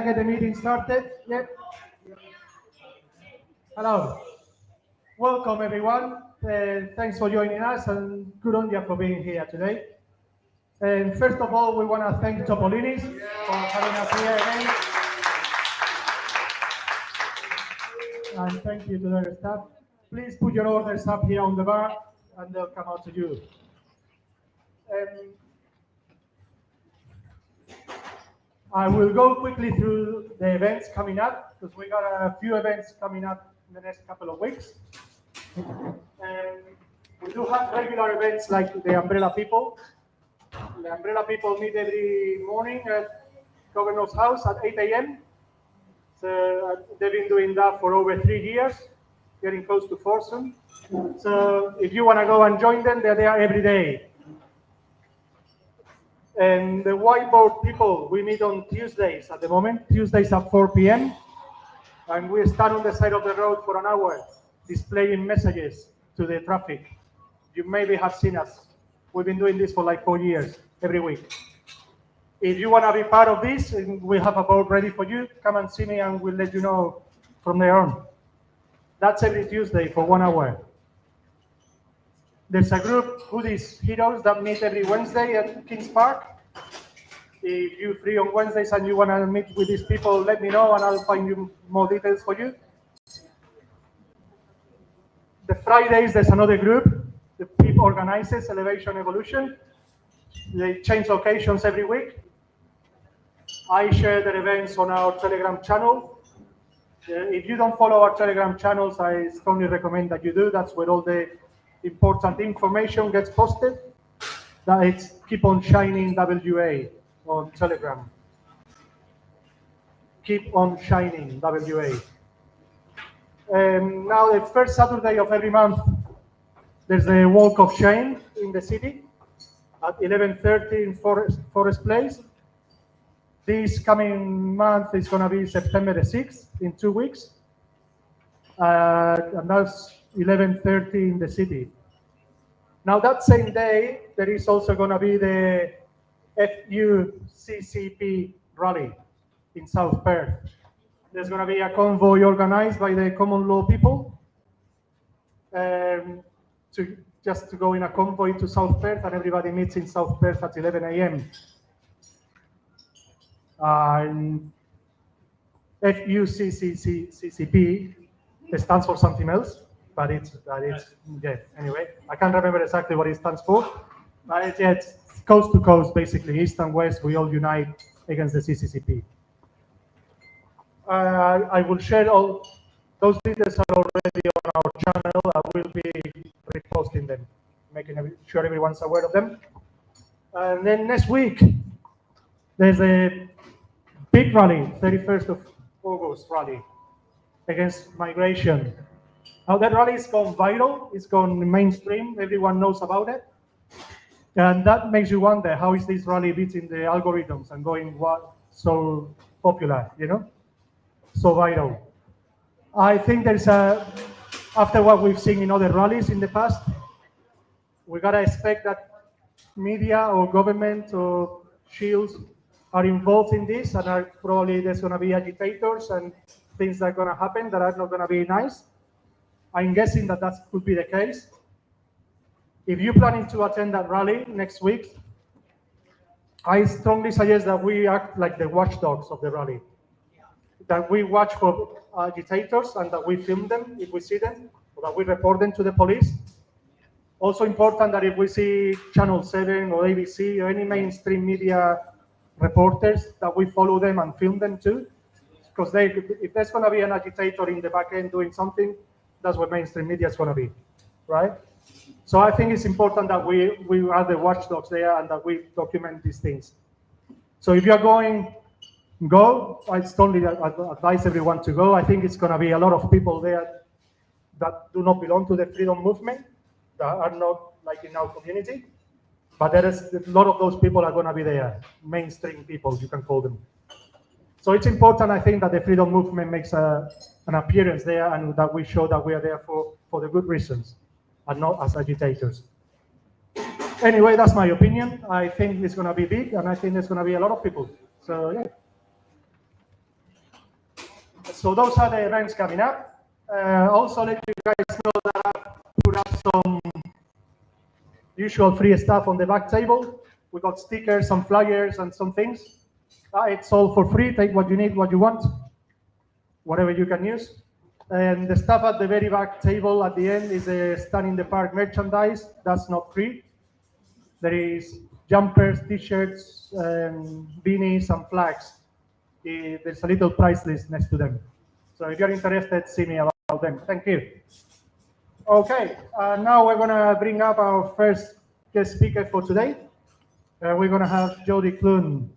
Get the meeting started. Yeah. Hello. Welcome, everyone. Thanks for joining us, and good on you for being here today. And first of all, we want to thank Topolinis for having us here again. And thank you to their staff. Please put your orders up here on the bar, and they'll come out to you. I will go quickly through the events coming up, because we got a few events coming up in the next couple of weeks. We do have regular events like the Umbrella People. The Umbrella People meet every morning at Governor's House at 8 a.m. So they've been doing that for over 3 years, getting close to 4 soon. So if you want to go and join them, they're there every day. And the whiteboard people, we meet on Tuesdays at the moment, Tuesdays at 4 p.m. And we stand on the side of the road for an hour, displaying messages to the traffic. You maybe have seen us. We've been doing this for like 4 years, every week. If you want to be part of this, we have a board ready for you. Come and see me and we'll let you know from there on. That's every Tuesday for 1 hour. There's a group, Hoodies Heroes, that meet every Wednesday at Kings Park. If you're free on Wednesdays and you want to meet with these people, let me know and I'll find you more details for you. The Fridays, there's another group. The people organizes Elevation Evolution. They change locations every week. I share their events on our Telegram channel. If you don't follow our Telegram channels, I strongly recommend that you do. That's where all the important information gets posted. That it's Keep on Shining WA on Telegram. Keep on Shining WA. Now the first Saturday of every month, there's the Walk of Shame in the city at 11:30 in Forest Place. This coming month is going to be September the 6th, in 2 weeks. And that's 11:30 in the city. Now that same day, there is also going to be the FUCCP rally in South Perth. There's going to be a convoy organized by the common law people just to go in a convoy to South Perth, and everybody meets in South Perth at 11 a.m. FUCCP stands for something else, but it's yeah. Anyway, I can't remember exactly what it stands for, but it's coast to coast, basically, east and west. We all unite against the CCCP. I will share all those details are already on our channel. I will be reposting them, making sure everyone's aware of them. And then next week, there's a big rally, 31st of August rally against migration. Now that rally has gone viral, it's gone mainstream, everyone knows about it. And that makes you wonder, how is this rally beating the algorithms and going so popular, you know? So viral. I think there's after what we've seen in other rallies in the past, we gotta expect that media or government or shields are involved in this, and probably there's gonna be agitators and things that are gonna happen that are not gonna be nice. I'm guessing that could be the case. If you're planning to attend that rally next week, I strongly suggest that we act like the watchdogs of the rally. That we watch for agitators and that we film them if we see them, or that we report them to the police. Also important that if we see Channel 7 or ABC or any mainstream media reporters, that we follow them and film them too. Because if there's going to be an agitator in the back end doing something, that's what mainstream media is going to be, right? So I think it's important that we are the watchdogs there and that we document these things. So if you're going, go. I strongly advise everyone to go. I think it's going to be a lot of people there that do not belong to the freedom movement, that are not like in our community. But there is a lot of those people are going to be there, mainstream people, you can call them. So it's important, I think, that the freedom movement makes an appearance there and that we show that we are there for the good reasons and not as agitators. Anyway, that's my opinion. I think it's going to be big, and I think there's going to be a lot of people. So, yeah. So those are the events coming up. Also let you guys know that I've put up some usual free stuff on the back table. We got stickers, some flyers, and some things. It's all for free. Take what you need, what you want, whatever you can use. And the stuff at the very back table at the end is the Stand in the Park merchandise. That's not free. There is jumpers, t-shirts, beanies, and flags. There's a little price list next to them. So if you're interested, see me about them. Thank you. Okay, now we're gonna bring up our first guest speaker for today. We're gonna have Jody Clune.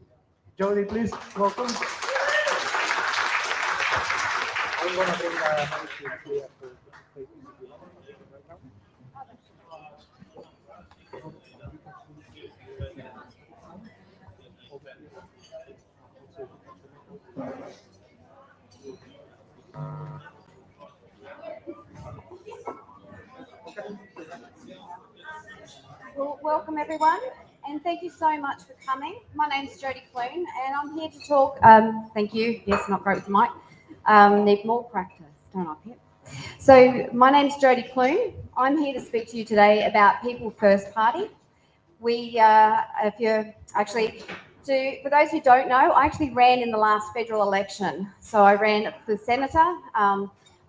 Jody, please, welcome. I'm gonna bring here. Well, welcome everyone, and thank you so much for coming. My name's Jody Clune, and I'm here to talk. Thank you. Yes, not great with the mic. Need more practice, don't I, Pip? So my name's Jody Clune. I'm here to speak to you today about People First Party. For those who don't know, I actually ran in the last federal election. So I ran for senator.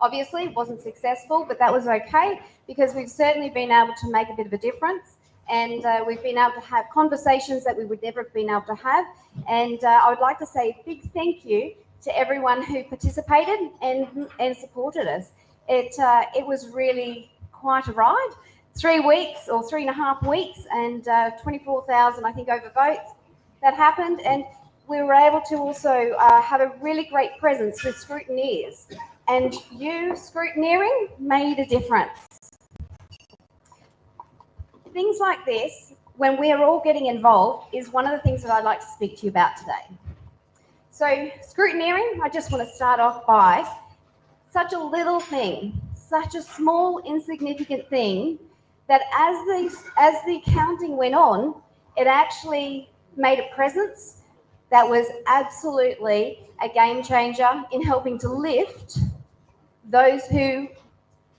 Obviously, it wasn't successful, but that was okay because we've certainly been able to make a bit of a difference. And we've been able to have conversations that we would never have been able to have. And I would like to say a big thank you to everyone who participated and supported us. It was really quite a ride. 3 weeks or 3.5 weeks and 24,000, I think, over votes that happened. And we were able to also have a really great presence with scrutineers. And you scrutineering made a difference. Things like this, when we're all getting involved, is one of the things that I'd like to speak to you about today. So scrutineering, I just want to start off by such a little thing, such a small, insignificant thing that as the counting went on, it actually made a presence that was absolutely a game changer in helping to lift those who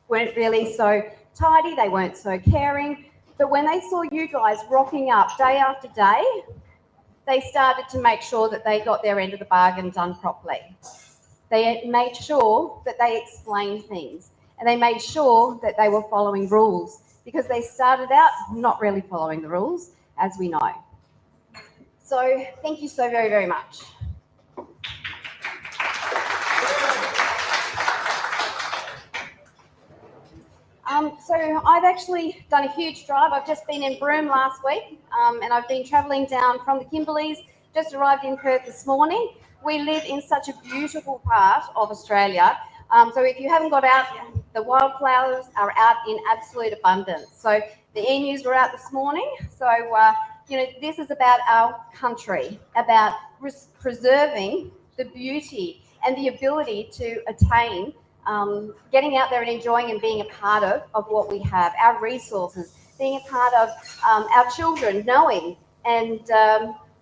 weren't really so tidy, they weren't so caring. But when they saw you guys rocking up day after day, they started to make sure that they got their end of the bargain done properly. They made sure that they explained things, and they made sure that they were following rules, because they started out not really following the rules, as we know. So thank you so very, very much. So I've actually done a huge drive. I've just been in Broome last week, and I've been travelling down from the Kimberleys, just arrived in Perth this morning. We live in such a beautiful part of Australia. So if you haven't got out, the wildflowers are out in absolute abundance. So the emus were out this morning. So, this is about our country, about preserving the beauty and the ability to attain getting out there and enjoying and being a part of what we have, our resources, being a part of our children knowing and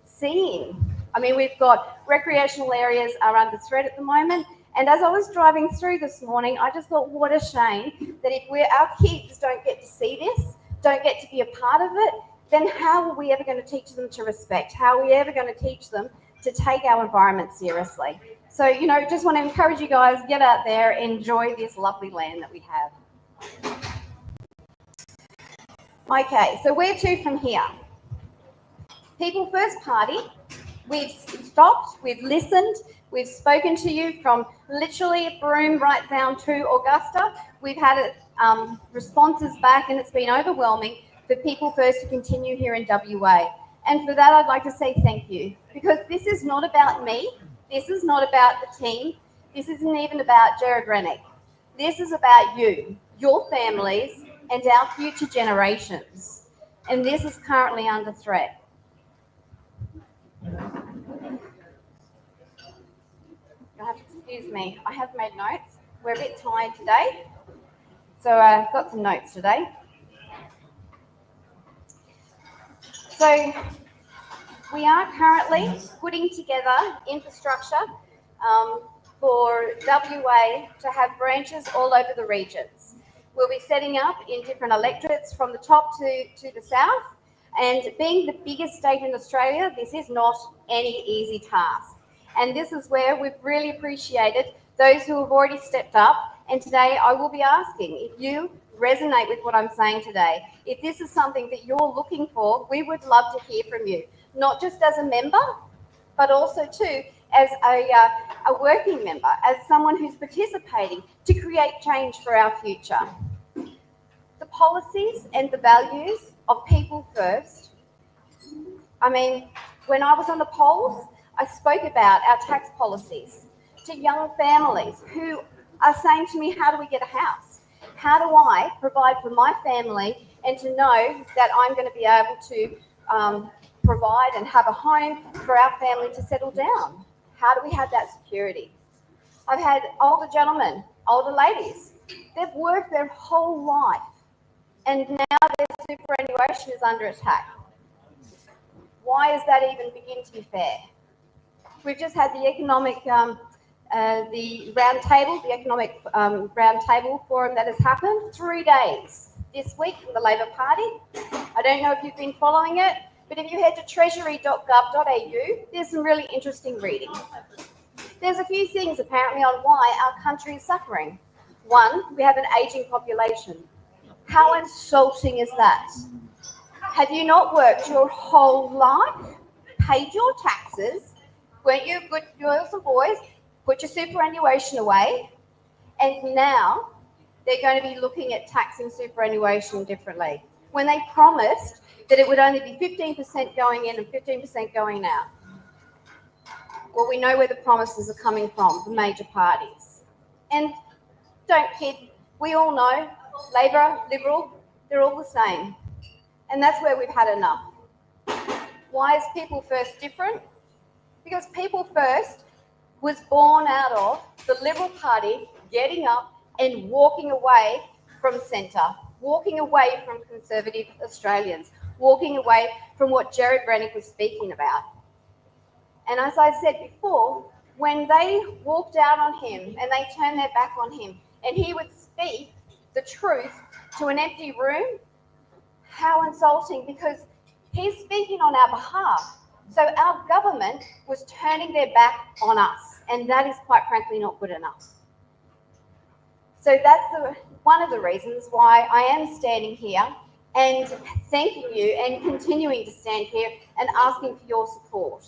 seeing. I mean, we've got recreational areas are under threat at the moment. And as I was driving through this morning, I just thought, what a shame that if our kids don't get to see this, don't get to be a part of it, then how are we ever going to teach them to respect? How are we ever going to teach them to take our environment seriously? So, just want to encourage you guys, get out there, enjoy this lovely land that we have. Okay, so where to from here? People First Party, we've stopped, we've listened, we've spoken to you from literally Broome right down to Augusta. We've had responses back, and it's been overwhelming for People First to continue here in WA. And for that, I'd like to say thank you, because this is not about me. This is not about the team. This isn't even about Jared Rennick. This is about you, your families, and our future generations. And this is currently under threat. You'll have to excuse me. I have made notes. We're a bit tired today, so I've got some notes today. So we are currently putting together infrastructure for WA to have branches all over the regions. We'll be setting up in different electorates from the top to the south. And being the biggest state in Australia, this is not any easy task. And this is where we've really appreciated those who have already stepped up. And today I will be asking if you resonate with what I'm saying today. If this is something that you're looking for, we would love to hear from you, not just as a member, but also too as a working member, as someone who's participating to create change for our future. The policies and the values of people first. I mean, when I was on the polls, I spoke about our tax policies to young families who are saying to me, how do we get a house? How do I provide for my family and to know that I'm going to be able to provide and have a home for our family to settle down? How do we have that security? I've had older gentlemen, older ladies, they've worked their whole life and now their superannuation is under attack. Why is that even begin to be fair? We've just had the economic, the round table, the economic round table forum that has happened 3 days this week from the Labor Party. I don't know if you've been following it, but if you head to treasury.gov.au, there's some really interesting reading. There's a few things apparently on why our country is suffering. One, we have an ageing population. How insulting is that? Have you not worked your whole life, paid your taxes, weren't you good girls and boys, put your superannuation away, and now they're going to be looking at taxing superannuation differently when they promised that it would only be 15% going in and 15% going out? Well, we know where the promises are coming from, the major parties. And don't kid, we all know, Labor, Liberal, they're all the same. And that's where we've had enough. Why is People First different? Because People First was born out of the Liberal Party getting up and walking away from centre, walking away from conservative Australians, walking away from what Jared Rennick was speaking about. And as I said before, when they walked out on him and they turned their back on him and he would speak the truth to an empty room, how insulting, because he's speaking on our behalf. So our government was turning their back on us, and that is quite frankly not good enough. So that's one of the reasons why I am standing here and thanking you and continuing to stand here and asking for your support,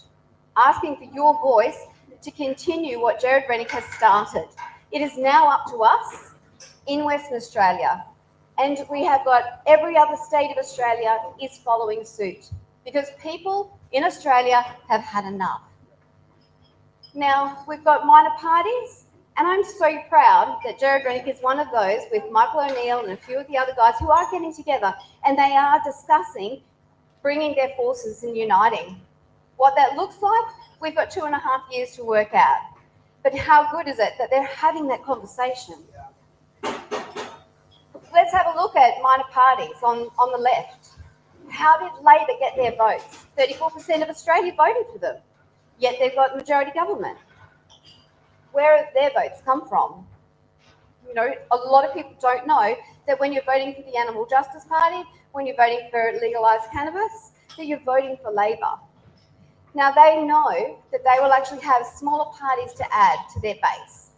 asking for your voice to continue what Jared Rennick has started. It is now up to us in Western Australia, and we have got every other state of Australia is following suit because people in Australia have had enough. Now, we've got minor parties, and I'm so proud that Jared Rennick is one of those with Michael O'Neill and a few of the other guys who are getting together and they are discussing bringing their forces and uniting. What that looks like, we've got 2.5 years to work out. But how good is it that they're having that conversation? Let's have a look at minor parties on the left. How did Labor get their votes? 34% of Australia voted for them, yet they've got majority government. Where have their votes come from? You know, a lot of people don't know that when you're voting for the Animal Justice Party, when you're voting for legalised cannabis, that you're voting for Labor. Now, they know that they will actually have smaller parties to add to their base.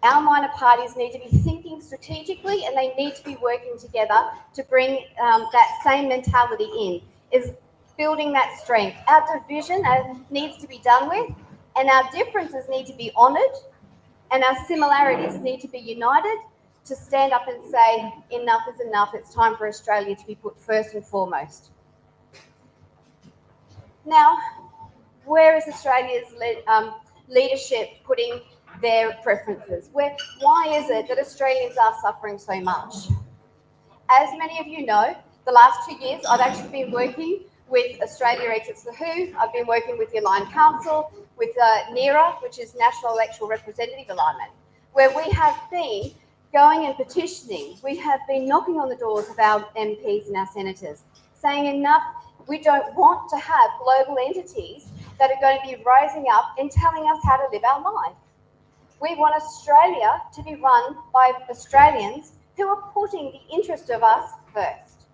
Our minor parties need to be thinking strategically and they need to be working together to bring that same mentality in, is building that strength. Our division needs to be done with, and our differences need to be honoured, and our similarities need to be united to stand up and say, enough is enough, it's time for Australia to be put first and foremost. Now, where is Australia's leadership putting their preferences? Why is it that Australians are suffering so much? As many of you know, the last 2 years I've actually been working with Australia Exits the WHO. I've been working with the Aligned Council, with NERA, which is National Electoral Representative Alignment, where we have been going and petitioning. We have been knocking on the doors of our MPs and our senators, saying enough, we don't want to have global entities that are going to be rising up and telling us how to live our life. We want Australia to be run by Australians who are putting the interest of us first.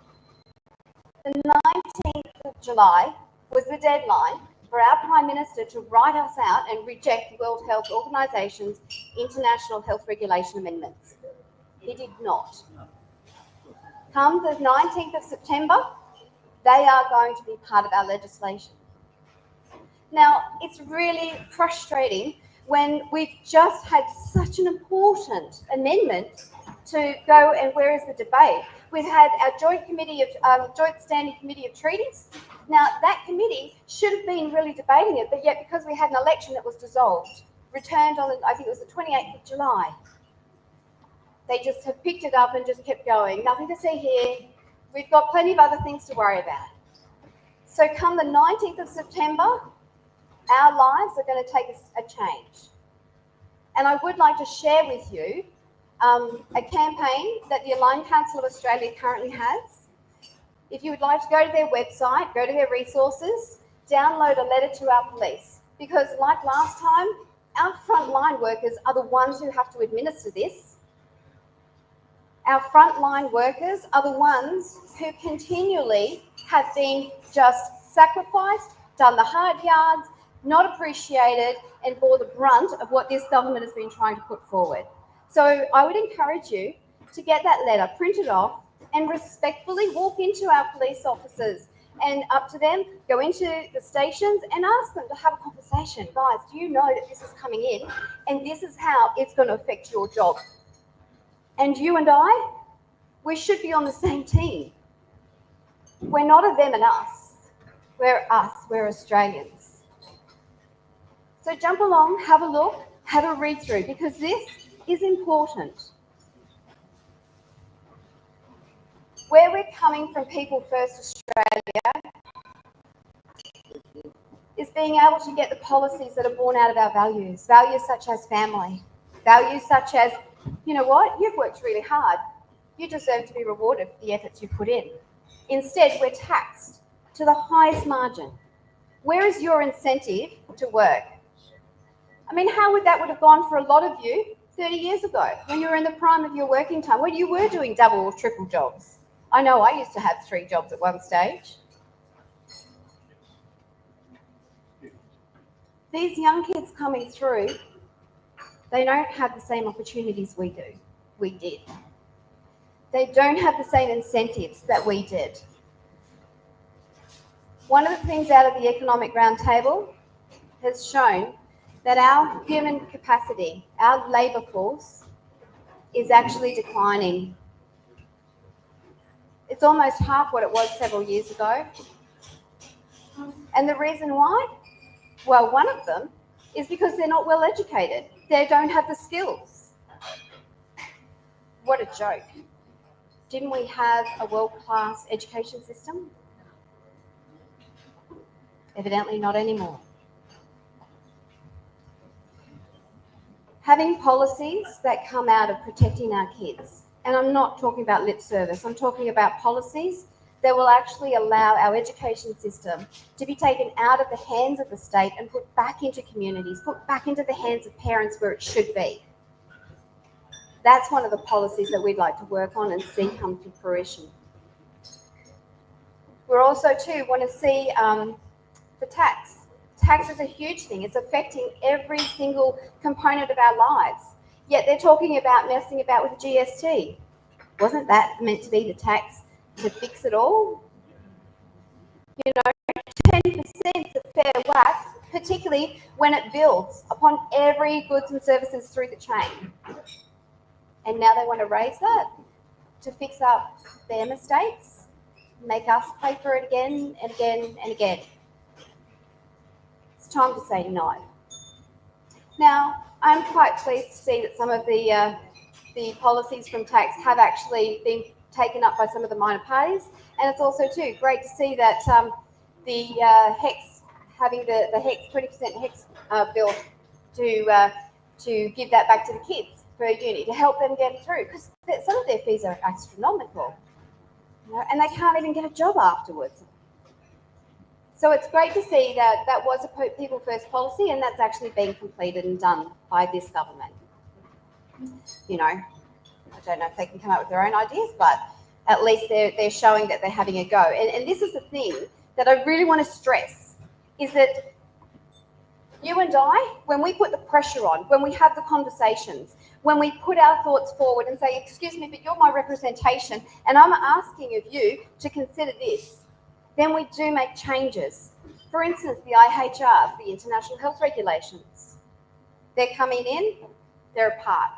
The 19th of July was the deadline for our Prime Minister to write us out and reject the World Health Organisation's international health regulation amendments. He did not. Come the 19th of September, they are going to be part of our legislation. Now, it's really frustrating when we've just had such an important amendment to go, and where is the debate? We've had our joint standing committee of treaties. Now, that committee should have been really debating it, but yet because we had an election, it was dissolved, returned on, I think it was the 28th of July. They just have picked it up and just kept going. Nothing to see here. We've got plenty of other things to worry about. So come the 19th of September, our lives are going to take a change. And I would like to share with you a campaign that the Aligned Council of Australia currently has. If you would like to go to their website, go to their resources, download a letter to our police. Because like last time, our frontline workers are the ones who have to administer this. Our frontline workers are the ones who continually have been just sacrificed, done the hard yards, not appreciated, and bore the brunt of what this government has been trying to put forward. So I would encourage you to get that letter, print it off, and respectfully walk into our police officers and up to them, go into the stations and ask them to have a conversation. Guys, do you know that this is coming in and this is how it's going to affect your job? And you and I, we should be on the same team. We're not a them and us. We're us. We're Australians. So jump along, have a look, have a read through, because this is important. Where we're coming from People First Australia is being able to get the policies that are born out of our values. Values such as family. Values such as, you know what, you've worked really hard. You deserve to be rewarded for the efforts you put in. Instead, we're taxed to the highest margin. Where is your incentive to work? I mean, how would that have gone for a lot of you 30 years ago when you were in the prime of your working time, when you were doing double or triple jobs? I know I used to have 3 jobs at one stage. These young kids coming through, they don't have the same opportunities we did. They don't have the same incentives that we did. One of the things out of the Economic Roundtable has shown that our human capacity, our labour force, is actually declining. It's almost half what it was several years ago. And the reason why? Well, one of them is because they're not well educated. They don't have the skills. What a joke. Didn't we have a world-class education system? Evidently not anymore. Having policies that come out of protecting our kids, and I'm not talking about lip service, I'm talking about policies that will actually allow our education system to be taken out of the hands of the state and put back into communities, put back into the hands of parents where it should be. That's one of the policies that we'd like to work on and see come to fruition. We're also too want to see the tax. Tax is a huge thing. It's affecting every single component of our lives. Yet they're talking about messing about with GST. Wasn't that meant to be the tax to fix it all? You know, 10% is a fair whack, particularly when it builds upon every goods and services through the chain. And now they want to raise that to fix up their mistakes, make us pay for it again and again and again. It's time to say no. Now, I'm quite pleased to see that some of the policies from tax have actually been taken up by some of the minor parties, and it's also too great to see that the HEX, having the HEX 20% HEX bill to give that back to the kids for uni to help them get through, because some of their fees are astronomical, you know, and they can't even get a job afterwards. So it's great to see that that was a people first policy, and that's actually being completed and done by this government. You know, I don't know if they can come up with their own ideas, but at least they're showing that they're having a go. And this is the thing that I really want to stress, is that you and I, when we put the pressure on, when we have the conversations, when we put our thoughts forward and say, excuse me, but you're my representation, and I'm asking of you to consider this, then we do make changes. For instance, the IHRs, the International Health Regulations, they're coming in, they're a part.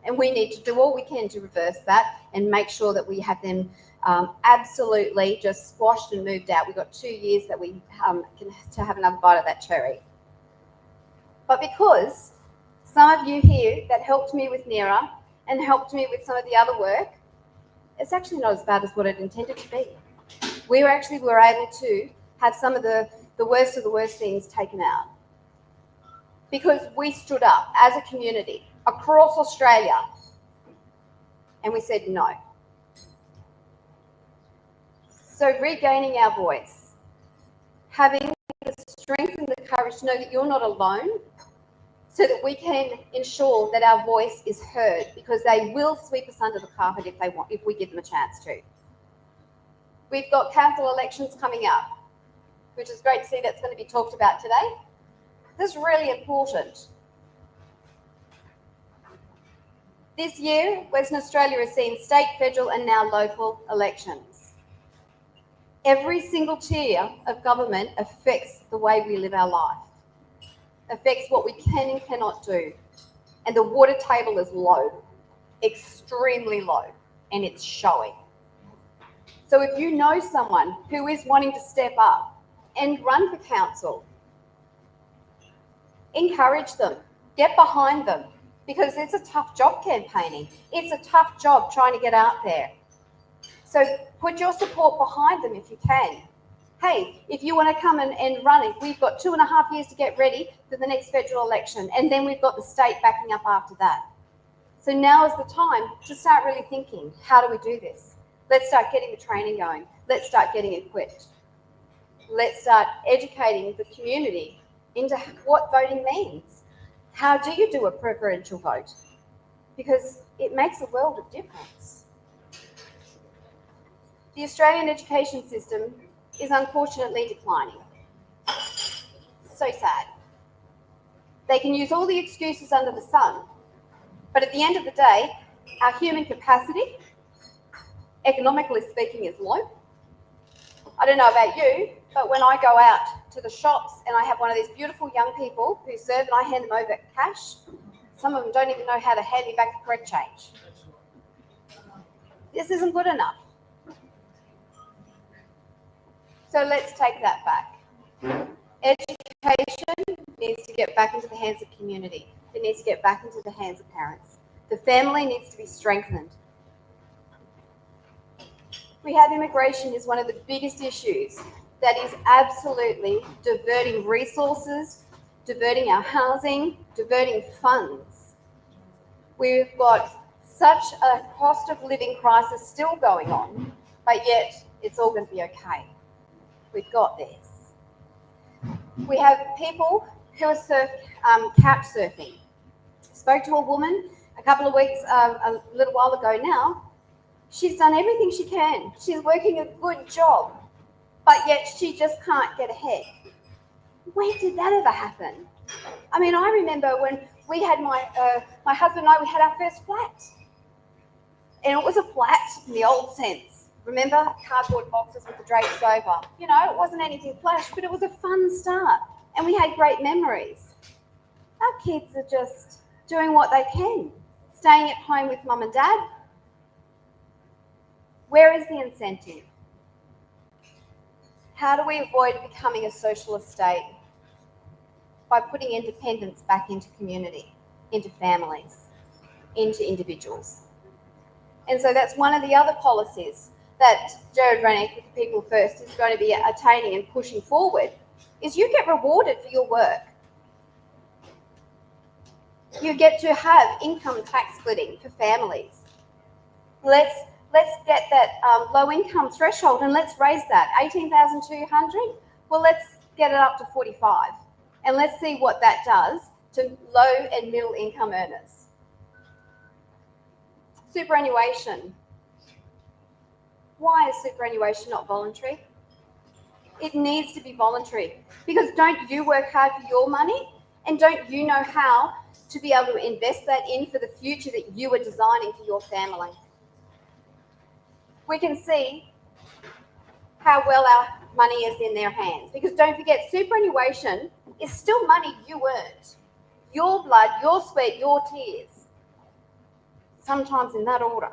And we need to do all we can to reverse that and make sure that we have them absolutely just squashed and moved out. We've got 2 years that we can to have another bite of that cherry. But because some of you here that helped me with NERA and helped me with some of the other work, it's actually not as bad as what it intended to be. We were able to have some of the worst things taken out because we stood up as a community across Australia and we said no. So regaining our voice, having the strength and the courage to know that you're not alone, so that we can ensure that our voice is heard, because they will sweep us under the carpet if we give them a chance to. We've got council elections coming up, which is great to see that's going to be talked about today. This is really important. This year, Western Australia has seen state, federal and now local elections. Every single tier of government affects the way we live our life, affects what we can and cannot do. And the water table is low, extremely low, and it's showing. So if you know someone who is wanting to step up and run for council, encourage them, get behind them, because it's a tough job campaigning. It's a tough job trying to get out there. So put your support behind them if you can. Hey, if you want to come and run it, we've got 2.5 years to get ready for the next federal election, and then we've got the state backing up after that. So now is the time to start really thinking, how do we do this? Let's start getting the training going. Let's start getting equipped. Let's start educating the community into what voting means. How do you do a preferential vote? Because it makes a world of difference. The Australian education system is unfortunately declining. So sad. They can use all the excuses under the sun, but at the end of the day, our human capacity, economically speaking, is low. I don't know about you, but when I go out to the shops and I have one of these beautiful young people who serve and I hand them over cash, some of them don't even know how to hand me back the correct change. This isn't good enough. So let's take that back. Education needs to get back into the hands of community. It needs to get back into the hands of parents. The family needs to be strengthened. We have immigration is one of the biggest issues that is absolutely diverting resources, diverting our housing, diverting funds. We've got such a cost of living crisis still going on, but yet it's all going to be okay. We've got this. We have people who are couch surfing. Spoke to a woman a couple of weeks, a little while ago now. She's done everything she can. She's working a good job, but yet she just can't get ahead. When did that ever happen? I mean, I remember when we had my husband and I, we had our first flat. And it was a flat in the old sense. Remember, cardboard boxes with the drapes over. You know, it wasn't anything flash, but it was a fun start. And we had great memories. Our kids are just doing what they can, staying at home with mum and dad. Where is the incentive? How do we avoid becoming a socialist state? By putting independence back into community, into families, into individuals. And so that's one of the other policies that Jared Rennick with the People First is going to be attaining and pushing forward, is you get rewarded for your work. You get to have income tax splitting for families. Let's get that low income threshold and let's raise that. 18,200, Well, let's get it up to 45 and let's see what that does to low and middle income earners. Superannuation. Why is superannuation not voluntary? It needs to be voluntary because don't you work hard for your money and don't you know how to be able to invest that in for the future that you are designing for your family? We can see how well our money is in their hands because don't forget, superannuation is still money you earned. Your blood, your sweat, your tears. Sometimes in that order.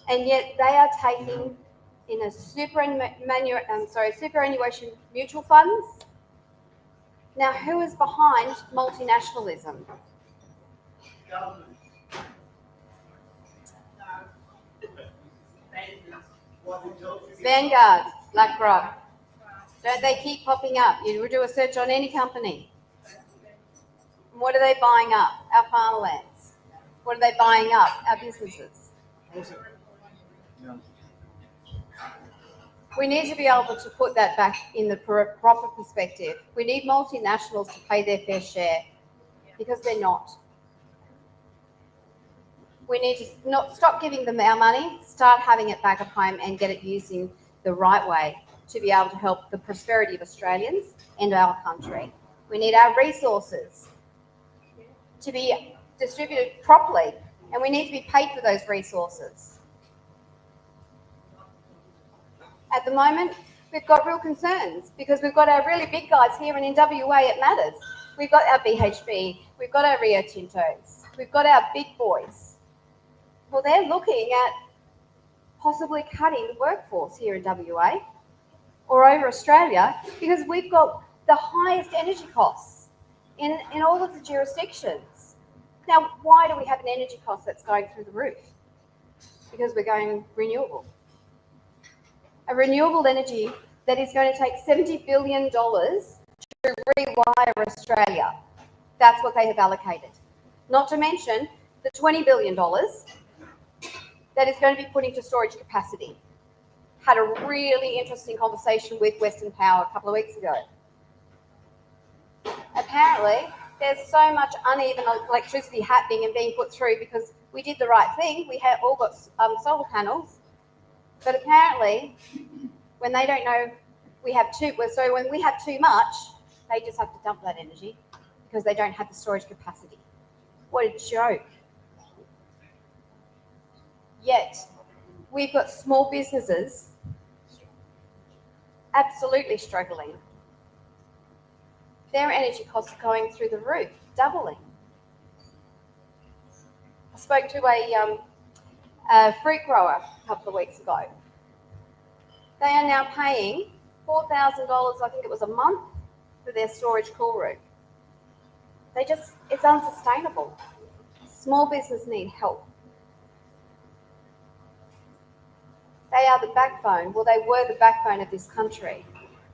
And yet they are taking in a superannuation mutual funds. Now, who is behind multinationalism? Vanguard, BlackRock. Don't they keep popping up? You do a search on any company. And what are they buying up? Our farmlands. What are they buying up? Our businesses. We need to be able to put that back in the proper perspective. We need multinationals to pay their fair share because they're not. We need to not stop giving them our money, start having it back at home and get it used in the right way to be able to help the prosperity of Australians and our country. We need our resources to be distributed properly and we need to be paid for those resources. At the moment, we've got real concerns because we've got our really big guys here and in WA it matters. We've got our BHP, we've got our Rio Tintos, we've got our big boys. Well, they're looking at possibly cutting the workforce here in WA or over Australia because we've got the highest energy costs in all of the jurisdictions. Now, why do we have an energy cost that's going through the roof? Because we're going renewable. A renewable energy that is going to take $70 billion to rewire Australia. That's what they have allocated. Not to mention the $20 billion that is going to be put into storage capacity. Had a really interesting conversation with Western Power a couple of weeks ago. Apparently, there's so much uneven electricity happening and being put through because we did the right thing. We have all got solar panels, but apparently, when they don't know when we have too much, they just have to dump that energy because they don't have the storage capacity. What a joke. Yet, we've got small businesses absolutely struggling. Their energy costs are going through the roof, doubling. I spoke to a fruit grower a couple of weeks ago. They are now paying $4,000, I think it was a month, for their storage cool room. It's unsustainable. Small business need help. They are the backbone, well, they were the backbone of this country.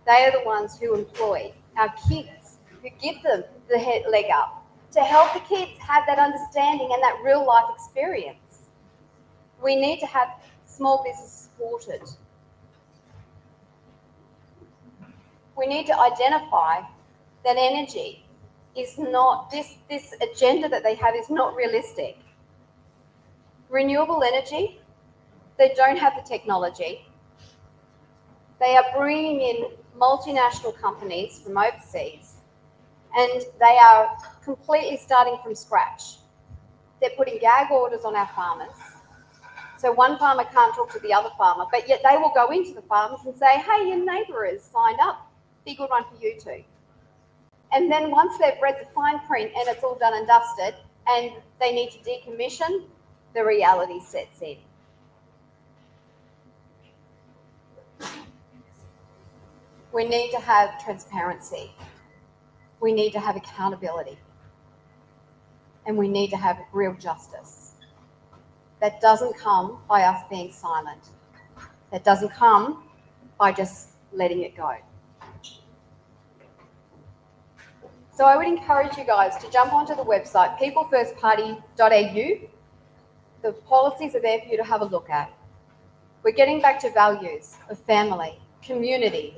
They are the ones who employ our kids, who give them the leg up to help the kids have that understanding and that real life experience. We need to have small business supported. We need to identify that energy is not, this agenda that they have is not realistic. Renewable energy, they don't have the technology. They are bringing in multinational companies from overseas and they are completely starting from scratch. They're putting gag orders on our farmers. So one farmer can't talk to the other farmer, but yet they will go into the farmers and say, hey, your neighbour has signed up. Be a good one for you too. And then once they've read the fine print and it's all done and dusted and they need to decommission, the reality sets in. We need to have transparency. We need to have accountability. And we need to have real justice. That doesn't come by us being silent. That doesn't come by just letting it go. So I would encourage you guys to jump onto the website, peoplefirstparty.au. The policies are there for you to have a look at. We're getting back to values of family, community.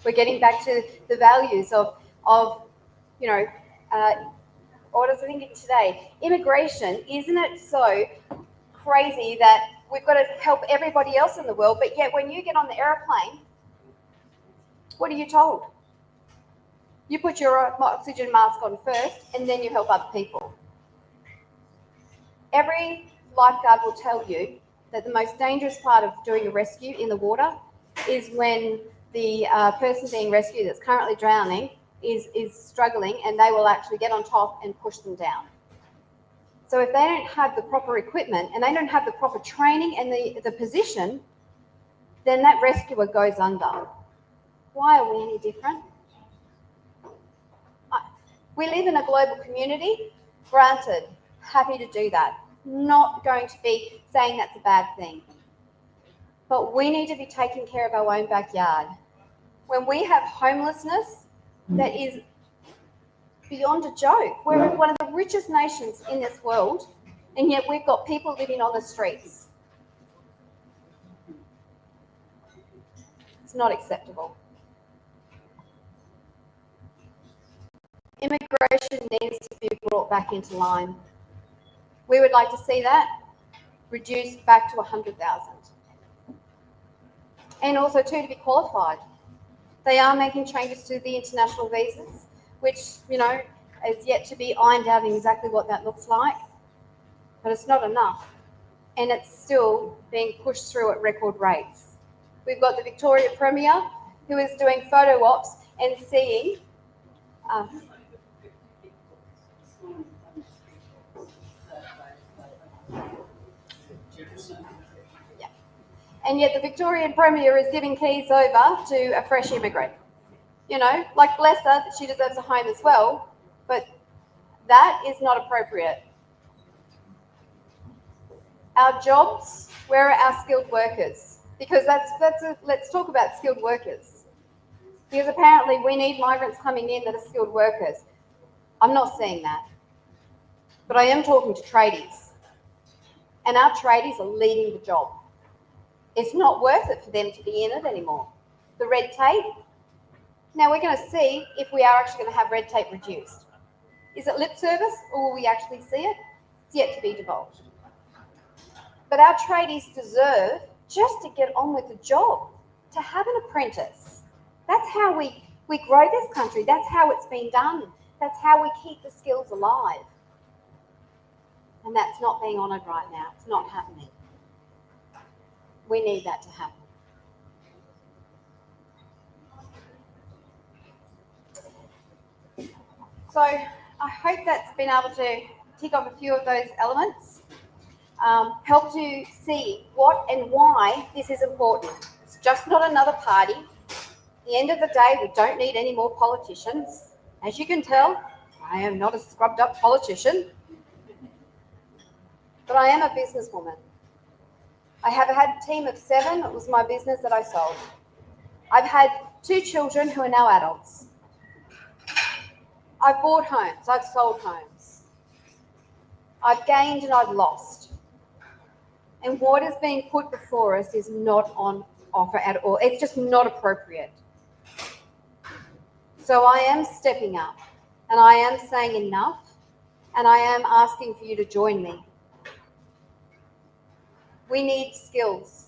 We're getting back to the values of you know, what was I thinking today? Immigration, isn't it so crazy that we've got to help everybody else in the world, but yet when you get on the aeroplane, what are you told? You put your oxygen mask on first and then you help other people. Every lifeguard will tell you that the most dangerous part of doing a rescue in the water is when the person being rescued that's currently drowning is struggling, and they will actually get on top and push them down. So if they don't have the proper equipment and they don't have the proper training and the position, then that rescuer goes under. Why are we any different? We live in a global community, granted, happy to do that. Not going to be saying that's a bad thing. But we need to be taking care of our own backyard. When we have homelessness that is beyond a joke, we're one of the richest nations in this world, and yet we've got people living on the streets. It's not acceptable. Immigration needs to be brought back into line. We would like to see that reduced back to 100,000. And also too, to be qualified. They are making changes to the international visas, which, you know, is yet to be ironed out in exactly what that looks like. But it's not enough. And it's still being pushed through at record rates. We've got the Victoria Premier who is doing photo ops and seeing and yet the Victorian Premier is giving keys over to a fresh immigrant. You know, like bless her, she deserves a home as well, but that is not appropriate. Our jobs, where are our skilled workers? Because let's talk about skilled workers. Because apparently we need migrants coming in that are skilled workers. I'm not saying that. But I am talking to tradies. And our tradies are leading the job. It's not worth it for them to be in it anymore. The red tape. Now we're going to see if we are actually going to have red tape reduced. Is it lip service or will we actually see it? It's yet to be divulged. But our tradies deserve just to get on with the job, to have an apprentice. That's how we grow this country. That's how it's been done. That's how we keep the skills alive. And that's not being honoured right now. It's not happening. We need that to happen. So I hope that's been able to tick off a few of those elements, help to see what and why this is important. It's just not another party. At the end of the day, we don't need any more politicians. As you can tell, I am not a scrubbed up politician, but I am a businesswoman. I have had a team of 7. It was my business that I sold. I've had 2 children who are now adults. I've bought homes. I've sold homes. I've gained and I've lost. And what is being put before us is not on offer at all. It's just not appropriate. So I am stepping up and I am saying enough, and I am asking for you to join me. We need skills.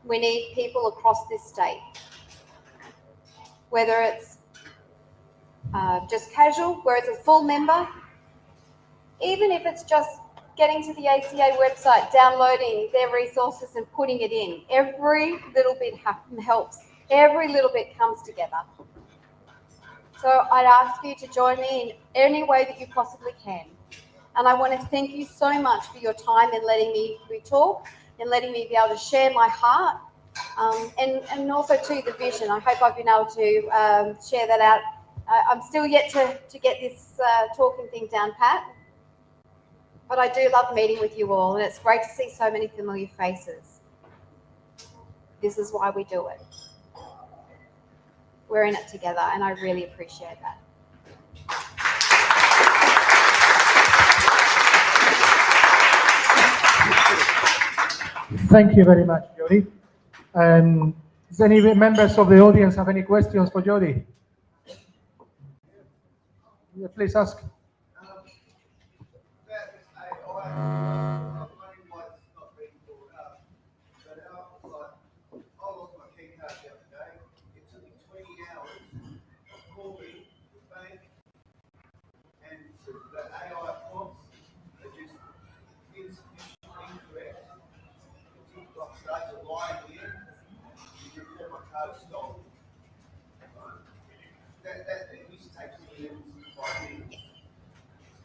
We need people across this state. Whether it's just casual, where it's a full member, even if it's just getting to the ACA website, downloading their resources and putting it in. Every little bit helps. Every little bit comes together. So I'd ask you to join me in any way that you possibly can. And I want to thank you so much for your time in letting me talk and letting me be able to share my heart, and also too the vision. I hope I've been able to share that out. I'm still yet to get this talking thing down pat, but I do love meeting with you all, and it's great to see so many familiar faces. This is why we do it. We're in it together, and I really appreciate that. Thank you very much, Jody. And does any members of the audience have any questions for Jody? Yeah, please ask.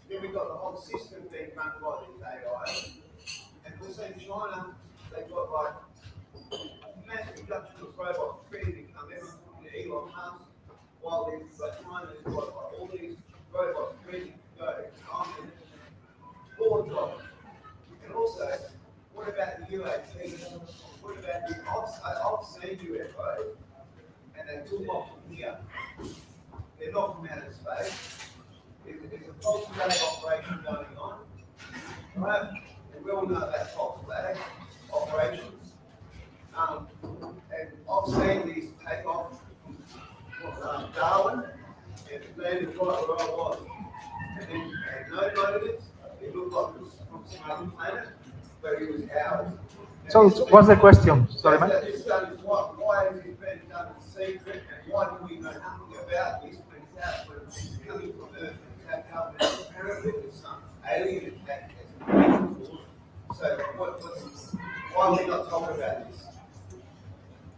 Then we've got the whole system being run by this AI. And also in China, they've got like massive production of robots ready to come everyone looking at Elon Musk, while there's like China's got like all these robots ready to go. Boards of them. And also, what about the UAP? What about the I've seen UFOs and they took off from here. They're not from outer space. There's a false flag operation going on, right? And we all know about false flag operations. And I've seen these take off from Darwin and it landed right where I was. And then had no motives. It looked like it was from some other planet, but it was ours. So what's the question? Sorry, man. Why has it been done in secret and why do we know nothing about this when it's out when it's coming from Earth? Apparently there's some alien attack so why are we not talking about this?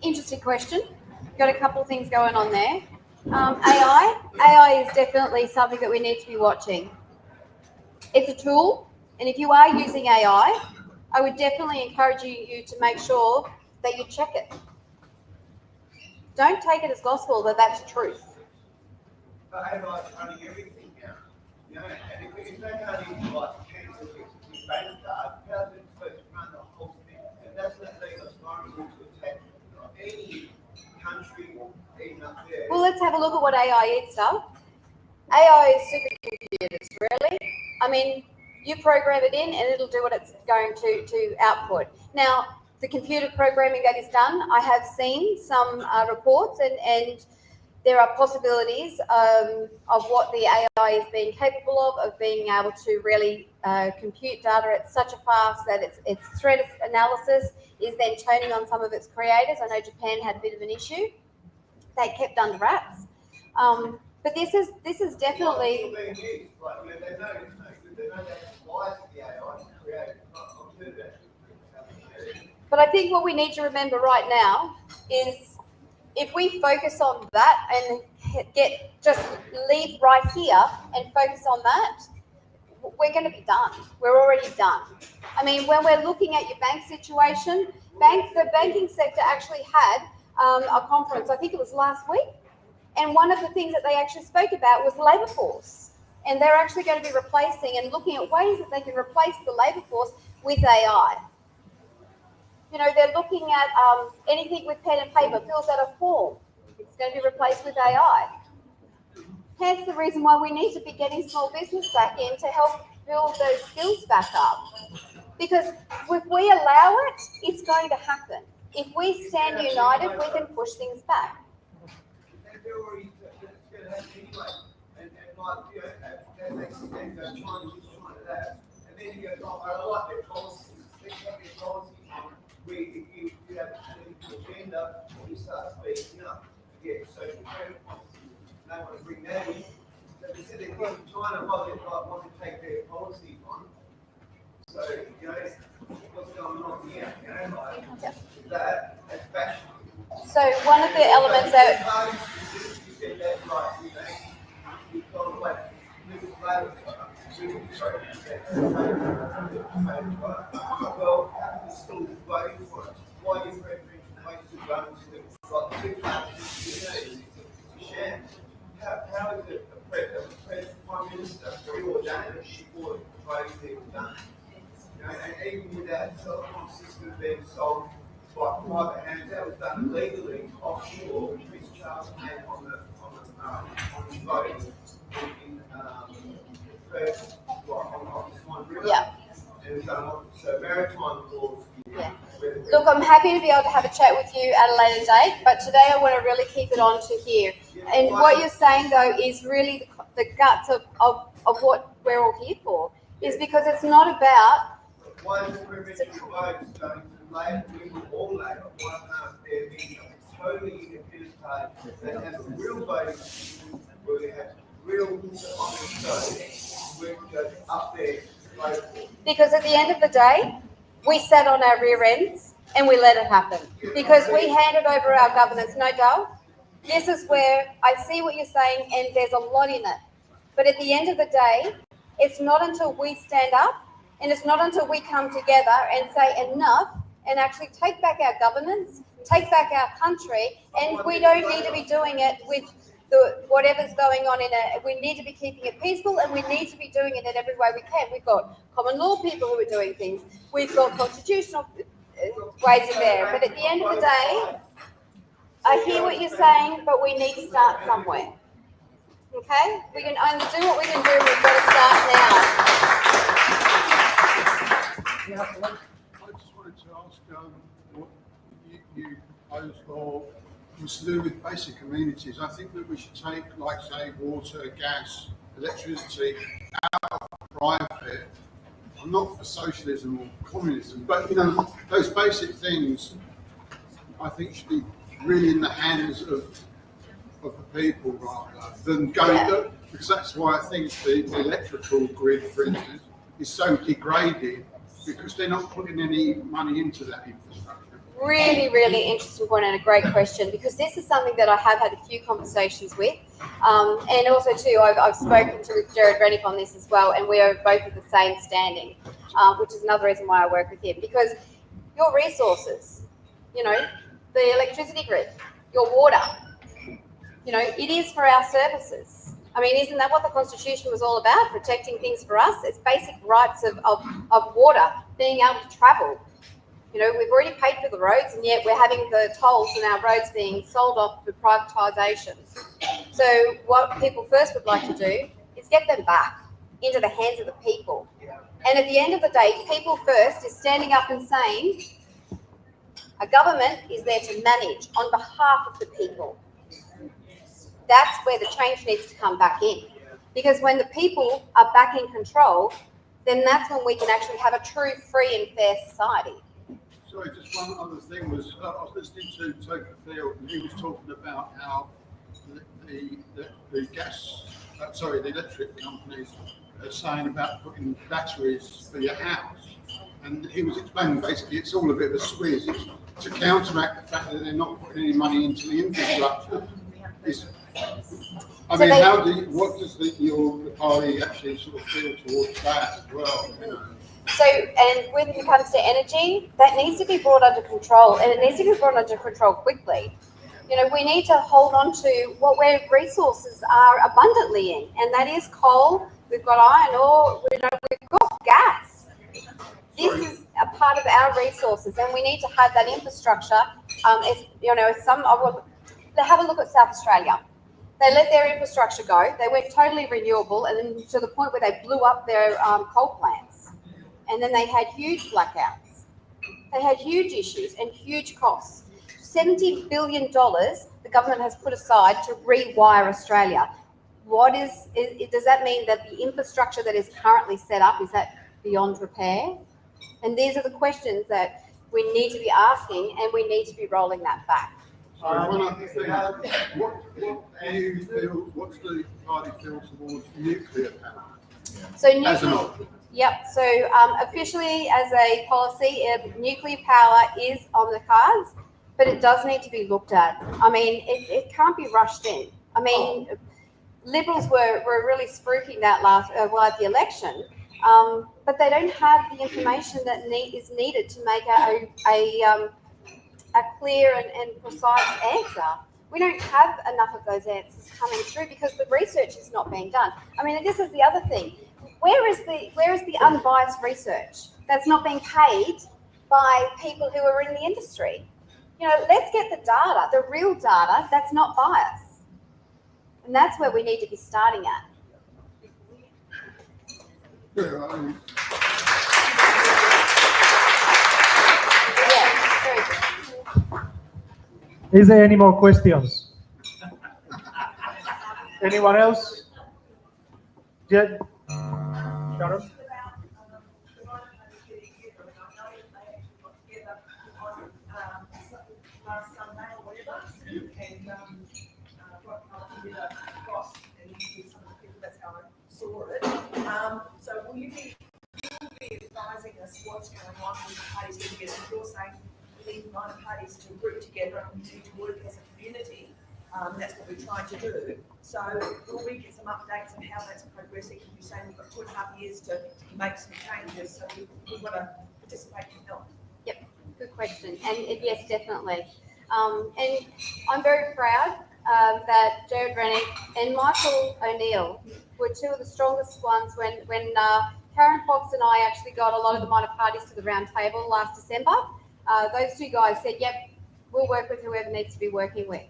Interesting question. Got a couple of things going on there. AI is definitely something that we need to be watching. It's a tool, and if you are using AI, I would definitely encourage you to make sure that you check it. Don't take it as gospel that that's truth. But AI is running everything now. You know, and if they can't even like cancel the bank card, how's it supposed to run the whole thing? And that's not being responsible to attack any country or even up there. Well, let's have a look at what AI is, stuff. AI is supercomputers, really. I mean, you program it in and it'll do what it's going to output. Now, the computer programming that is done, I have seen some reports and there are possibilities of what the AI is being capable of being able to really compute data at such a fast that its threat analysis is then turning on some of its creators. I know Japan had a bit of an issue. They kept under wraps. But this is definitely. But I think what we need to remember right now is if we focus on that and just leave right here and focus on that, we're going to be done. We're already done. I mean, when we're looking at your bank situation, the banking sector actually had a conference, I think it was last week, and one of the things that they actually spoke about was the labour force. And they're actually going to be replacing and looking at ways that they can replace the labour force with AI. You know, they're looking at anything with pen and paper, fills out a form. It's going to be replaced with AI. Hence the reason why we need to be getting small business back in to help build those skills back up. Because if we allow it, it's going to happen. If we stand united, we can push things back. If you have a political agenda, you start speaking up to get social credit policies. They want to bring that in. So they said they're China want to take their policies on. So, you know, what's going on here? You know, like that's fashion. So one of the elements that you said that right, you know, you've got to like well, you're still voting for it. Why are you preferential votes to vote to two parties? It's a sham. How is it a Prime Minister preordained before the voting people done? You know, and even with that telecom system being sold by private hands, that was done illegally offshore, which Prince Charles made on the voting in first on this one river. yeah. And so maritime calls. Yeah. Look, I'm happy to be able to have a chat with you at a later date, but today I want to really keep it on to here. And what you're saying, though, is really the guts of what we're all here for, is because it's not about... Why is the privilege of votes going to Labor, people all Labor? Why can't there be a totally independent party that has real voting, where we have real honest voting, where we go up there to vote for? Because at the end of the day, we sat on our rear ends and we let it happen. Because we handed over our governance, no doubt. This is where I see what you're saying, and there's a lot in it. But at the end of the day, it's not until we stand up and it's not until we come together and say enough and actually take back our governance, take back our country, and we don't need to be doing it with whatever's going on in it. We need to be keeping it peaceful, and we need to be doing it in every way we can. We've got common law people who are doing things. We've got constitutional ways in there. But at the end of the day, I hear what you're saying, but we need to start somewhere. Okay? We can only do what we can do. We've got to start now. I just wanted to ask what you posed or was to do with basic amenities. I think that we should take, like, say, water, gas, electricity out of private. I'm not for socialism or communism, but those basic things I think should be really in the hands of the people rather than going because that's why I think the electrical grid, for instance, is so degraded because they're not putting any money into that infrastructure. Really, really interesting point and a great question, because this is something that I have had a few conversations with, and also too I've spoken to Jared Rennick on this as well, and we are both of the same standing, which is another reason why I work with him, because your resources, the electricity grid, your water, it is for our services. I mean, isn't that what the Constitution was all about? Protecting things for us? It's basic rights of water, being able to travel. We've already paid for the roads, and yet we're having the tolls and our roads being sold off for privatisation. So what people first would like to do is get them back into the hands of the people. And at the end of the day, people first is standing up and saying, a government is there to manage on behalf of the people. That's where the change needs to come back in. Because when the people are back in control, then that's when we can actually have a true, free and fair society. Sorry, just one other thing was, I was listening to Topher Field, and he was talking about how the electric companies are saying about putting batteries for your house. And he was explaining basically it's all a bit of a squeeze. It's to counteract the fact that they're not putting any money into the infrastructure. What does the party actually sort of feel towards that as well? So, and when it comes to energy, that needs to be brought under control, and it needs to be brought under control quickly. We need to hold on to where resources are abundantly in, and that is coal. We've got iron ore. We've got gas. This is a part of our resources, and we need to have that infrastructure. Have a look at South Australia. They let their infrastructure go. They went totally renewable, and then to the point where they blew up their coal plants. And then they had huge blackouts. They had huge issues and huge costs. $70 billion the government has put aside to rewire Australia. Does that mean that the infrastructure that is currently set up, is that beyond repair? And these are the questions that we need to be asking, and we need to be rolling that back. One other thing, what's the party feel towards nuclear power? So As an option. Yep. So officially, as a policy, nuclear power is on the cards, but it does need to be looked at. I mean, it can't be rushed in. I mean, Liberals were really spruiking that at the election, but they don't have the information that is needed to make a clear and precise answer. We don't have enough of those answers coming through because the research is not being done. I mean, this is the other thing. Where is the unbiased research that's not being paid by people who are in the industry? Let's get the data, the real data that's not biased. And that's where we need to be starting at. Yeah, Is there any more questions? Anyone else? Yeah. Sharon? Last Sunday or whatever, and got with a cross and some of the people, that's how I saw it. So will you be advising us what's going on with the parties together? You're saying we need minor parties to group together and we need to work as a community. That's what we're trying to do. So will we get some updates on how that's progressing? You're saying we've got 2.5 years to make some changes, so we want to participate and help. Yep, good question. And yes, definitely. And I'm very proud that Jared Rennick and Michael O'Neill were two of the strongest ones when Karen Fox and I actually got a lot of the minor parties to the round table last December. Those two guys said, yep, we'll work with whoever needs to be working with.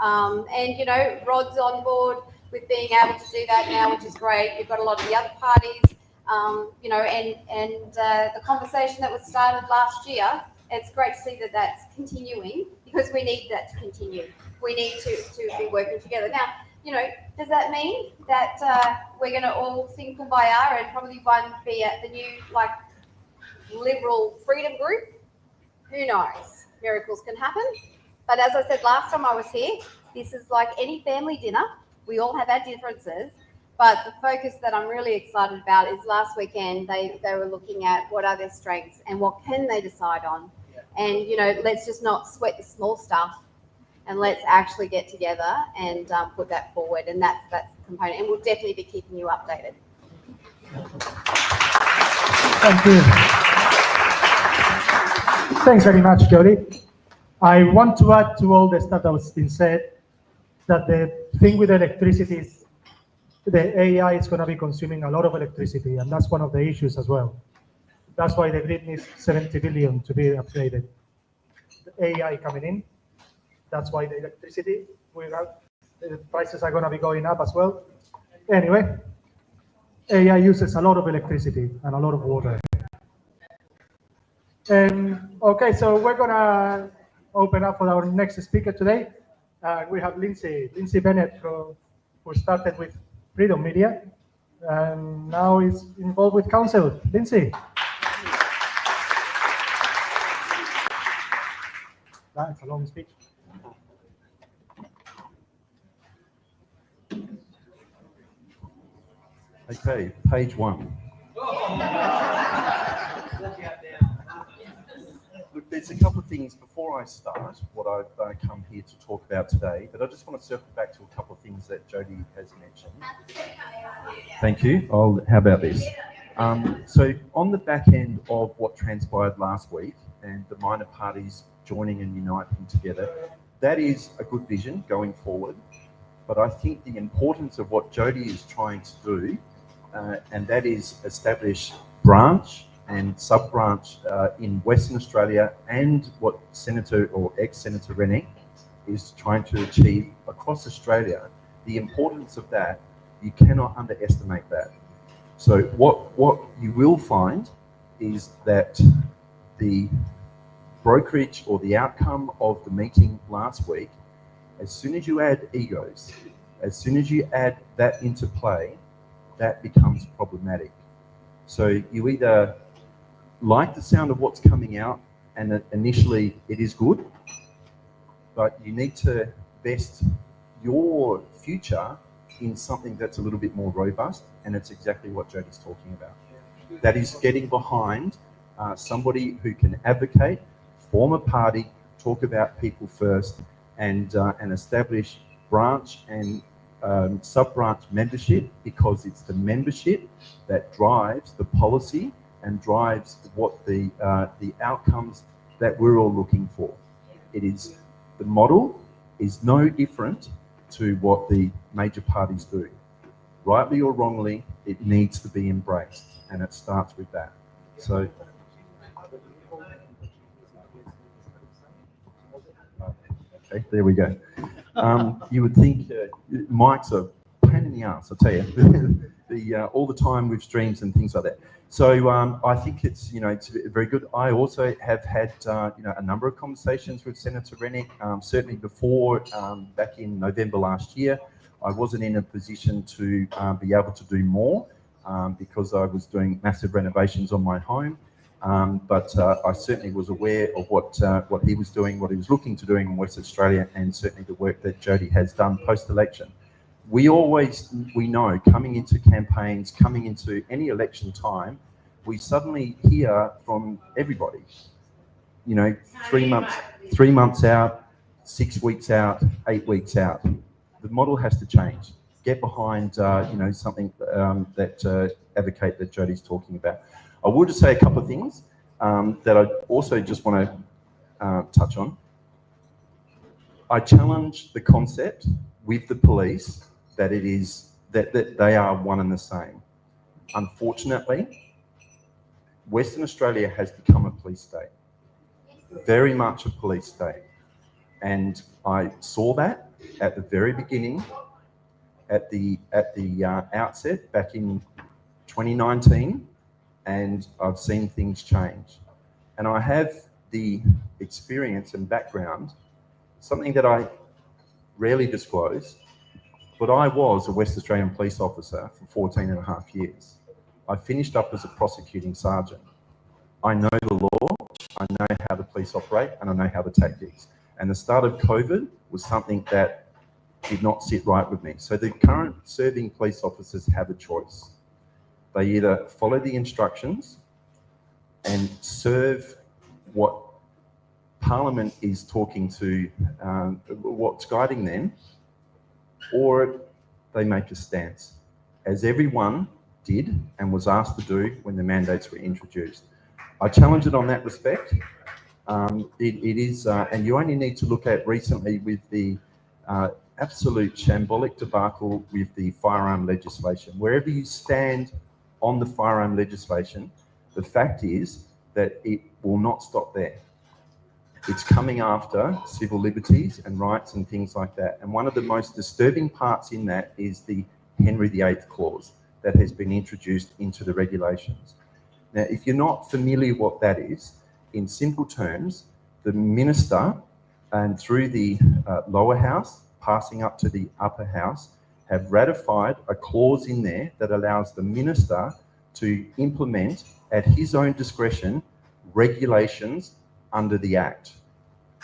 And, you know, Rod's on board with being able to do that now, which is great. You've got a lot of the other parties, you know, and the conversation that was started last year, it's great to see that that's continuing because we need that to continue. We need to be working together. Now, you know, does that mean that we're going to all sing Kumbaya and probably one be at the new, like, liberal freedom group? Who knows? Miracles can happen. But as I said last time I was here, this is like any family dinner. We all have our differences. But the focus that I'm really excited about is last weekend they were looking at what are their strengths and what can they decide on. And, you know, let's just not sweat the small stuff and let's actually get together and put that forward. And that's the component. And we'll definitely be keeping you updated. Thank you. Thanks very much, Jody. I want to add to all the stuff that was been said that the thing with electricity is the AI is going to be consuming a lot of electricity, and that's one of the issues as well. That's why the grid needs 70 billion to be upgraded. The AI coming in, that's why the electricity, the prices are going to be going up as well. Anyway, AI uses a lot of electricity and a lot of water. Okay, so we're going to open up for our next speaker today. We have Lyndsay Bennett, who started with Freedom Media and now is involved with Council. Lyndsay. That's a long speech. Okay, page 1. Look, there's a couple of things before I start what I've come here to talk about today, but I just want to circle back to a couple of things that Jody has mentioned. Thank you. How about this? So on the back end of what transpired last week and the minor parties joining and uniting together, that is a good vision going forward. But I think the importance of what Jody is trying to do, and that is establish branch and sub-branch in Western Australia, and what Senator or ex-Senator Rennick is trying to achieve across Australia, the importance of that, you cannot underestimate that. So what you will find is that the brokerage or the outcome of the meeting last week, as soon as you add egos, as soon as you add that into play, that becomes problematic. So you either like the sound of what's coming out, and initially it is good, but you need to vest your future in something that's a little bit more robust, and it's exactly what Jody's talking about. That is getting behind somebody who can advocate, form a party, talk about people first, and establish branch and sub-branch membership, because it's the membership that drives the policy and drives what the outcomes that we're all looking for. It is, the model is no different to what the major parties do. Rightly or wrongly, it needs to be embraced, and it starts with that. So, okay, there we go. You would think mics are pain in the ass, I tell you, all the time with streams and things like that. So I think it's, it's very good. I also have had, a number of conversations with Senator Rennick, certainly before, back in November last year. I wasn't in a position to be able to do more because I was doing massive renovations on my home. But I certainly was aware of what he was doing, what he was looking to doing in Western Australia, and certainly the work that Jody has done post-election. We know coming into campaigns, coming into any election time, we suddenly hear from everybody, 3 months out, 6 weeks out, 8 weeks out. The model has to change. Get behind, something that advocate that Jody's talking about. I will just say a couple of things that I also just want to touch on. I challenge the concept with the police that it is that they are one and the same. Unfortunately, Western Australia has become a police state, very much a police state, and I saw that at the very beginning, at the outset back in 2019, and I've seen things change. And I have the experience and background, something that I rarely disclose, but I was a West Australian police officer for 14 and a half years. I finished up as a prosecuting sergeant. I know the law, I know how the police operate, and I know how the tactics. And the start of COVID was something that did not sit right with me. So the current serving police officers have a choice. They either follow the instructions and serve what Parliament is talking to, what's guiding them, or they make a stance, as everyone did and was asked to do when the mandates were introduced. I challenge it on that respect. It is, and you only need to look at recently with the absolute shambolic debacle with the firearm legislation. Wherever you stand on the firearm legislation, the fact is that it will not stop there. It's coming after civil liberties and rights and things like that. And one of the most disturbing parts in that is the Henry VIII clause that has been introduced into the regulations. Now, if you're not familiar what that is, in simple terms, the minister and through the lower house, passing up to the upper house, have ratified a clause in there that allows the minister to implement at his own discretion regulations under the Act.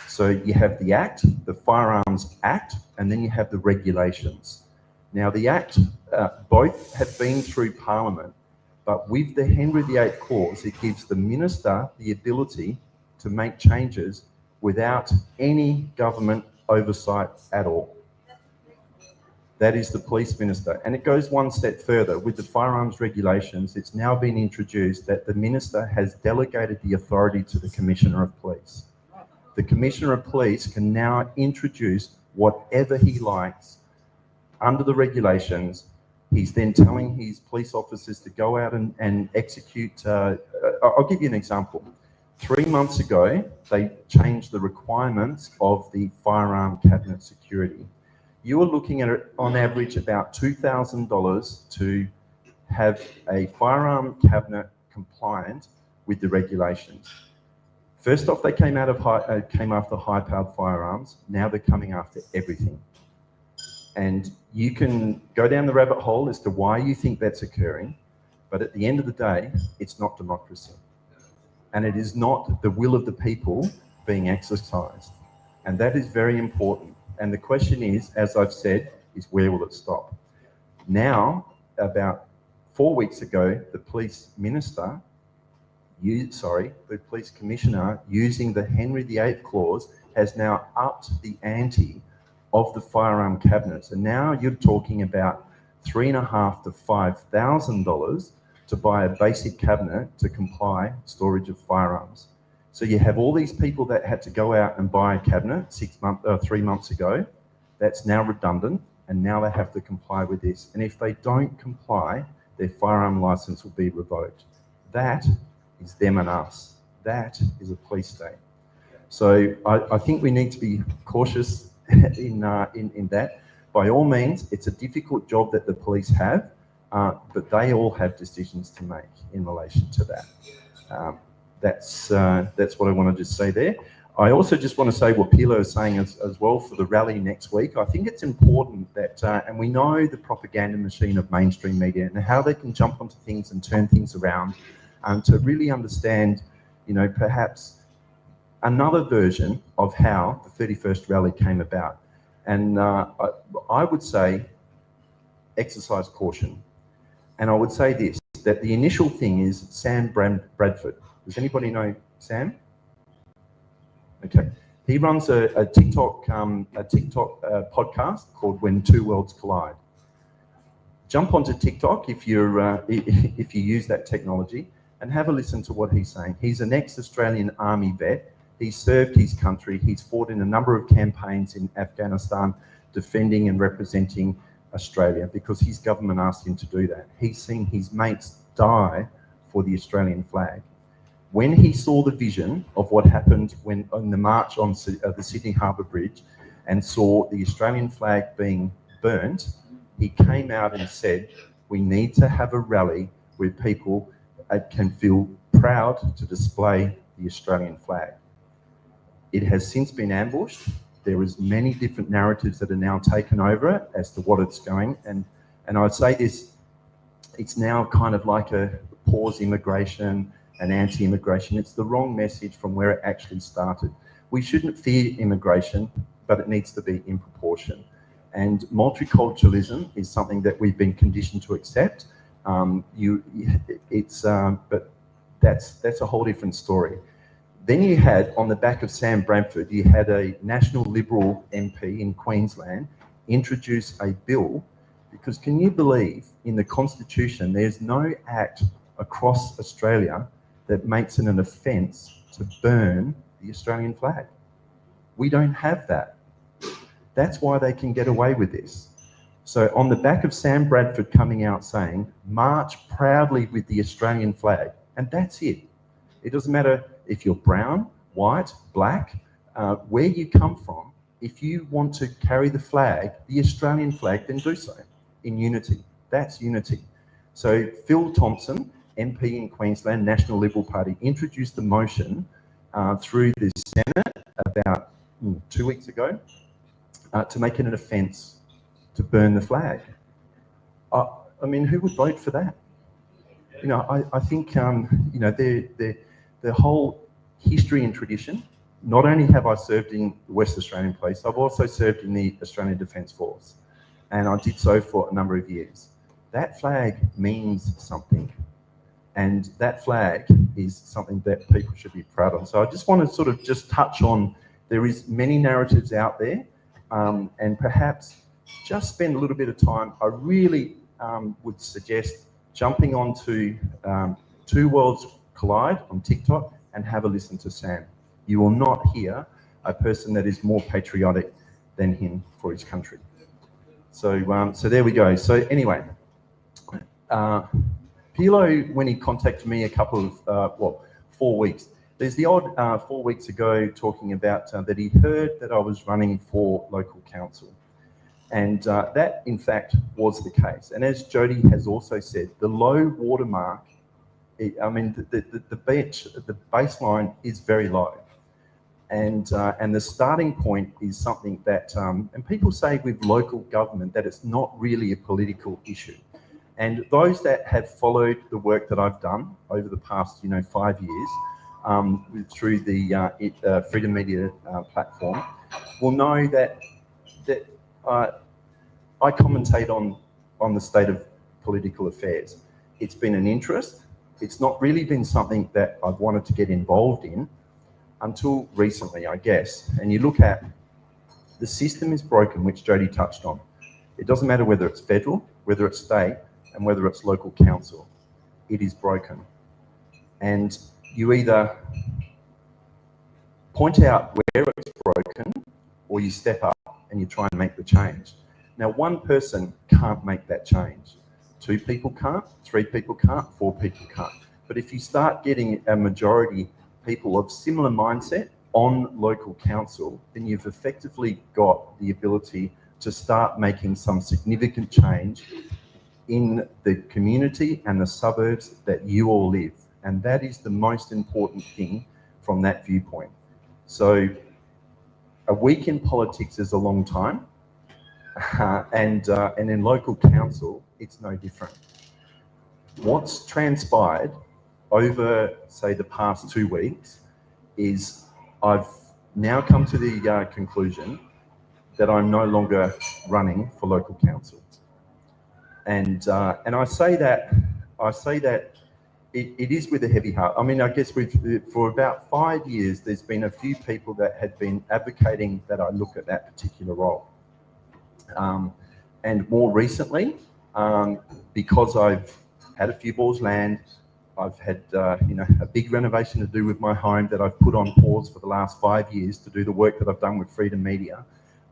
So you have the Act, the Firearms Act, and then you have the regulations. Now the Act, both have been through Parliament, but with the Henry VIII clause, it gives the minister the ability to make changes without any government oversight at all. That is the police minister. And it goes one step further. With the firearms regulations, it's now been introduced that the minister has delegated the authority to the Commissioner of Police. The Commissioner of Police can now introduce whatever he likes under the regulations. He's then telling his police officers to go out and execute. I'll give you an example. 3 months ago, they changed the requirements of the firearm cabinet security. You are looking at, on average, about $2,000 to have a firearm cabinet compliant with the regulations. First off, they came after high-powered firearms. Now they're coming after everything. And you can go down the rabbit hole as to why you think that's occurring, but at the end of the day, it's not democracy. And it is not the will of the people being exercised. And that is very important. And the question is, as I've said, is where will it stop? Now, about 4 weeks ago, the police minister, the police commissioner, using the Henry VIII clause, has now upped the ante of the firearm cabinets. And now you're talking about $3,500 to $5,000 to buy a basic cabinet to comply storage of firearms. So you have all these people that had to go out and buy a cabinet 3 months ago. That's now redundant, and now they have to comply with this. And if they don't comply, their firearm license will be revoked. That is them and us. That is a police state. So I think we need to be cautious in that. by all means, it's a difficult job that the police have, but they all have decisions to make in relation to that. That's what I want to just say there. I also just want to say what Pilo is saying as well for the rally next week. I think it's important that, and we know the propaganda machine of mainstream media and how they can jump onto things and turn things around, to really understand, you know, perhaps another version of how the 31st rally came about. And I would say exercise caution. And I would say this, that the initial thing is Sam Bradford. Does anybody know Sam? Okay. He runs a TikTok podcast called When Two Worlds Collide. Jump onto TikTok if you use that technology and have a listen to what he's saying. He's an ex-Australian Army vet. He's served his country. He's fought in a number of campaigns in Afghanistan, defending and representing Australia because his government asked him to do that. He's seen his mates die for the Australian flag. When he saw the vision of what happened when on the march on the Sydney Harbour Bridge and saw the Australian flag being burnt, he came out and said, we need to have a rally where people can feel proud to display the Australian flag. It has since been ambushed. There is many different narratives that are now taken over it as to what it's going. And I'd say this, it's now kind of like a pause immigration and anti-immigration. It's the wrong message from where it actually started. We shouldn't fear immigration, but it needs to be in proportion. And multiculturalism is something that we've been conditioned to accept. But that's a whole different story. Then you had, on the back of Sam Bradford, you had a National Liberal MP in Queensland introduce a bill, because can you believe in the Constitution there's no act across Australia that makes it an offence to burn the Australian flag? We don't have that. That's why they can get away with this. So on the back of Sam Bradford coming out saying, march proudly with the Australian flag, and that's it. It doesn't matter if you're brown, white, black, where you come from. If you want to carry the flag, the Australian flag, then do so in unity. That's unity. So Phil Thompson, MP in Queensland, National Liberal Party, introduced a motion through the Senate about 2 weeks ago to make it an offence to burn the flag. I mean, who would vote for that? You know, I think, you know, the whole history and tradition, not only have I served in the West Australian Police, I've also served in the Australian Defence Force, and I did so for a number of years. That flag means something, and that flag is something that people should be proud of. So I just want to sort of just touch on, there is many narratives out there, and perhaps just spend a little bit of time. I really would suggest jumping onto Two Worlds Collide on TikTok and have a listen to Sam. You will not hear a person that is more patriotic than him for his country. So, so there we go. So anyway, Pilo, when he contacted me a couple of, 4 weeks, there's the odd 4 weeks ago talking about that he heard that I was running for local council. And that, in fact, was the case. And as Jody has also said, the low watermark, I mean, the baseline is very low. And the starting point is something that, and people say with local government that it's not really a political issue. And those that have followed the work that I've done over the past, 5 years, through the Freedom Media platform, will know that I commentate on the state of political affairs. It's been an interest. It's not really been something that I've wanted to get involved in until recently, I guess. And you look at the system is broken, which Jody touched on. It doesn't matter whether it's federal, whether it's state, and whether it's local council. It is broken. And you either point out where it's broken, or you step up and you try and make the change. Now, one person can't make that change. 2 people can't, 3 people can't, 4 people can't. But if you start getting a majority people of similar mindset on local council, then you've effectively got the ability to start making some significant change in the community and the suburbs that you all live. And that is the most important thing from that viewpoint. So a week in politics is a long time, and in local council, it's no different. What's transpired over, say, the past 2 weeks is I've now come to the conclusion that I'm no longer running for local council. And I say that it is with a heavy heart. I mean, I guess for about 5 years, there's been a few people that had been advocating that I look at that particular role. And more recently, because I've had a few balls land, I've had a big renovation to do with my home that I've put on pause for the last 5 years to do the work that I've done with Freedom Media,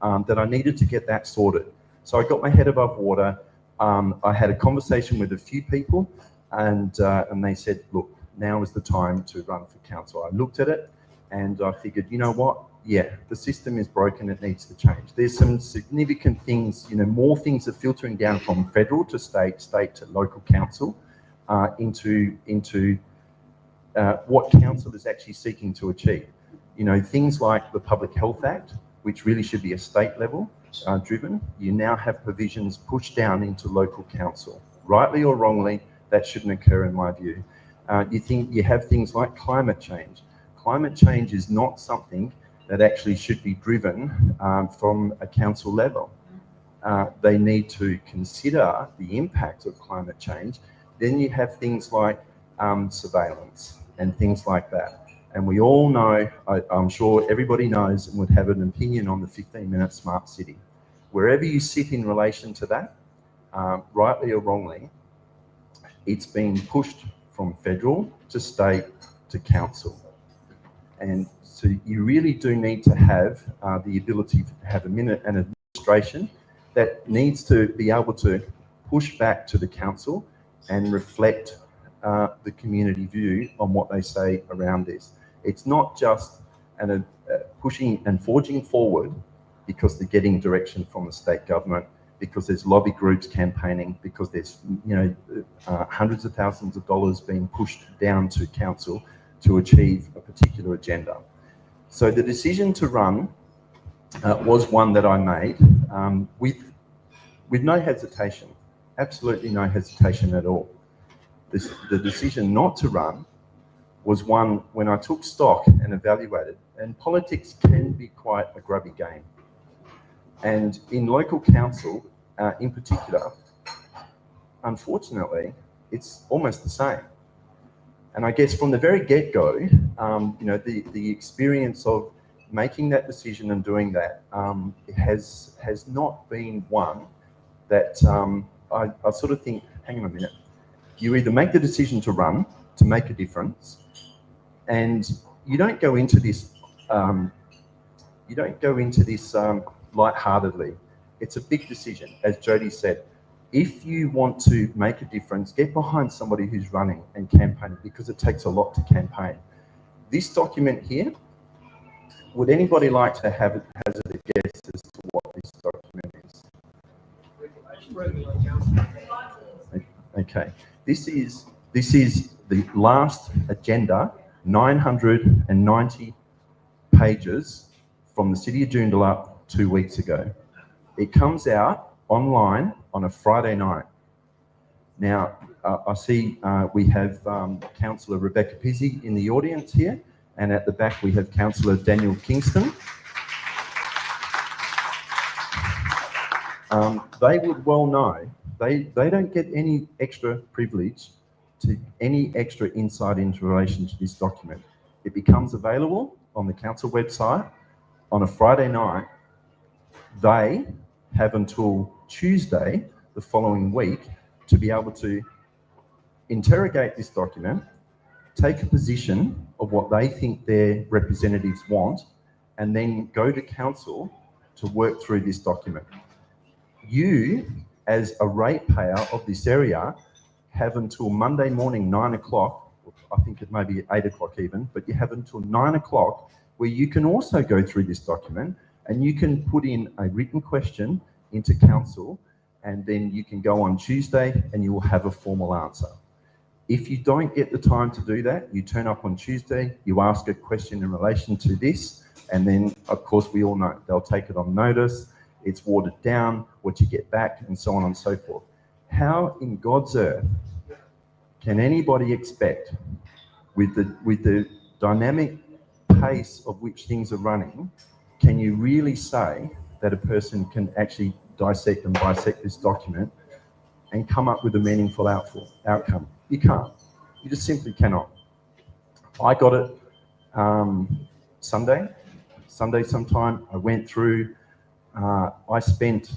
that I needed to get that sorted. So I got my head above water. I had a conversation with a few people, and they said, look, now is the time to run for council. I looked at it and I figured, you know what? Yeah, the system is broken. It needs to change. There's some significant things, more things are filtering down from federal to state to local council, into what council is actually seeking to achieve. Things like the Public Health Act, which really should be a state level driven. You now have provisions pushed down into local council. Rightly or wrongly, that shouldn't occur in my view. You have things like climate change. Climate change is not something that actually should be driven from a council level. They need to consider the impact of climate change. Then you have things like surveillance and things like that. And we all know, I'm sure everybody knows and would have an opinion on the 15-minute smart city. Wherever you sit in relation to that, rightly or wrongly, it's been pushed from federal to state to council. And so you really do need to have the ability to have an administration that needs to be able to push back to the council and reflect the community view on what they say around this. It's not just pushing and forging forward because they're getting direction from the state government, because there's lobby groups campaigning, because there's hundreds of thousands of dollars being pushed down to council to achieve a particular agenda. So the decision to run was one that I made with no hesitation, absolutely no hesitation at all. The decision not to run was one when I took stock and evaluated, and politics can be quite a grubby game. And in local council, in particular, unfortunately, it's almost the same. And I guess from the very get-go, the experience of making that decision and doing that has not been one that I sort of think, hang on a minute, you either make the decision to run, to make a difference, and you don't go into this lightheartedly. It's a big decision, as Jody said. If you want to make a difference, get behind somebody who's running and campaigning, because it takes a lot to campaign. This document here, would anybody like to hazard a guess as to what this document is? Okay, this is the last agenda, 990 pages from the City of Joondalup 2 weeks ago. It comes out online on a Friday night. Now, I see we have Councillor Rebecca Pizzi in the audience here, and at the back we have Councillor Daniel Kingston. They would well know, they don't get any extra privilege to any extra insight into relation to this document. It becomes available on the council website on a Friday night. They have until Tuesday the following week to be able to interrogate this document, take a position of what they think their representatives want, and then go to council to work through this document. You, as a ratepayer of this area, have until Monday morning, 9 o'clock, I think it may be 8 o'clock even, but you have until 9 o'clock where you can also go through this document and you can put in a written question into council, and then you can go on Tuesday and you will have a formal answer. If you don't get the time to do that, you turn up on Tuesday, you ask a question in relation to this, and then, of course, we all know they'll take it on notice, it's watered down, what you get back, and so on and so forth. How in God's earth can anybody expect, with the dynamic pace of which things are running, can you really say that a person can actually dissect and bisect this document and come up with a meaningful outcome? You can't. You just simply cannot. I got it Sunday sometime. I went through, I spent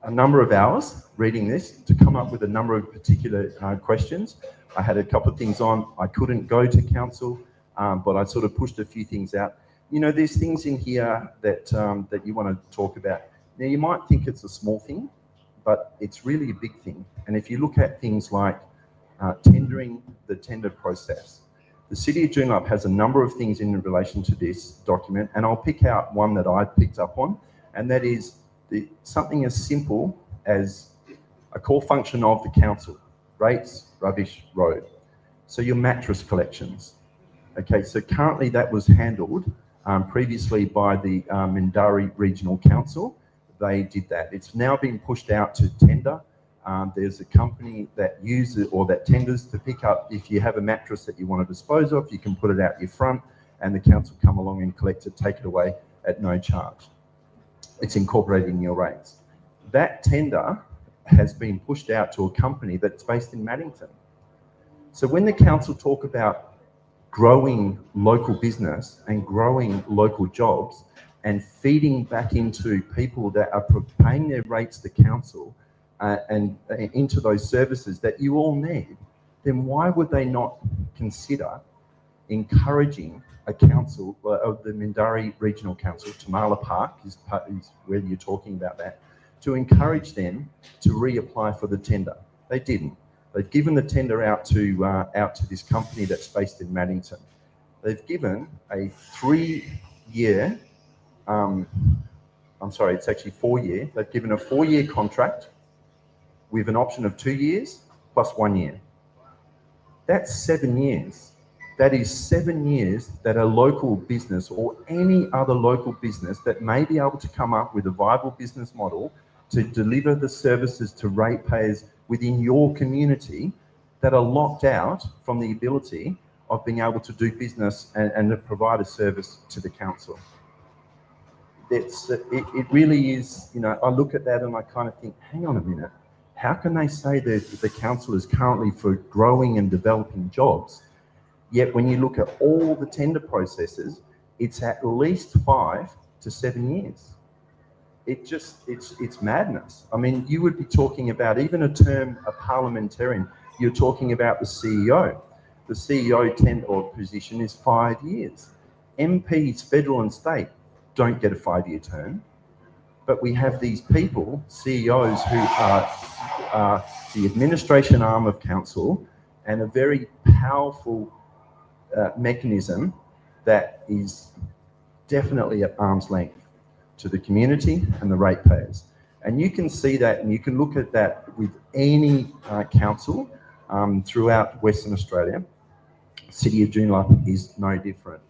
a number of hours reading this to come up with a number of particular questions. I had a couple of things on. I couldn't go to council, but I sort of pushed a few things out. You know, there's things in here that that you want to talk about. Now, you might think it's a small thing, but it's really a big thing. And if you look at things like tendering, the tender process, the City of Joondalup has a number of things in relation to this document, and I'll pick out one that I picked up on, and that is something as simple as a core function of the council: rates, rubbish, road. So your mattress collections. Okay, so currently that was handled previously by the Mindarie Regional Council. They did that. It's now been pushed out to tender. There's a company that uses or that tenders to pick up. If you have a mattress that you want to dispose of, you can put it out your front, and the council come along and collect it, take it away at no charge. It's incorporated in your rates. That tender has been pushed out to a company that's based in Maddington. So when the council talk about growing local business and growing local jobs and feeding back into people that are paying their rates to council and into those services that you all need, then why would they not consider encouraging a council, of the Mindarie Regional Council, Tamala Park is where you're talking about that, to encourage them to reapply for the tender? They didn't. They've given the tender out to this company that's based in Maddington. They've given a 3-year, I'm sorry, it's actually 4-year. They've given a 4-year contract with an option of 2 years plus 1 year. That's 7 years. That is 7 years that a local business or any other local business that may be able to come up with a viable business model to deliver the services to ratepayers within your community that are locked out from the ability of being able to do business and to provide a service to the council. It really is, you know, I look at that and I kind of think, hang on a minute, how can they say that the council is currently for growing and developing jobs, yet when you look at all the tender processes, it's at least 5 to 7 years. It's madness. I mean, you would be talking about even a term, a parliamentarian, you're talking about the CEO. The CEO tenure position is 5 years. MPs, federal and state, don't get a 5-year term, but we have these people, CEOs, who are the administration arm of council and a very powerful mechanism that is definitely at arm's length to the community and the ratepayers. And you can see that, and you can look at that with any council throughout Western Australia. City of Joondalup is no different.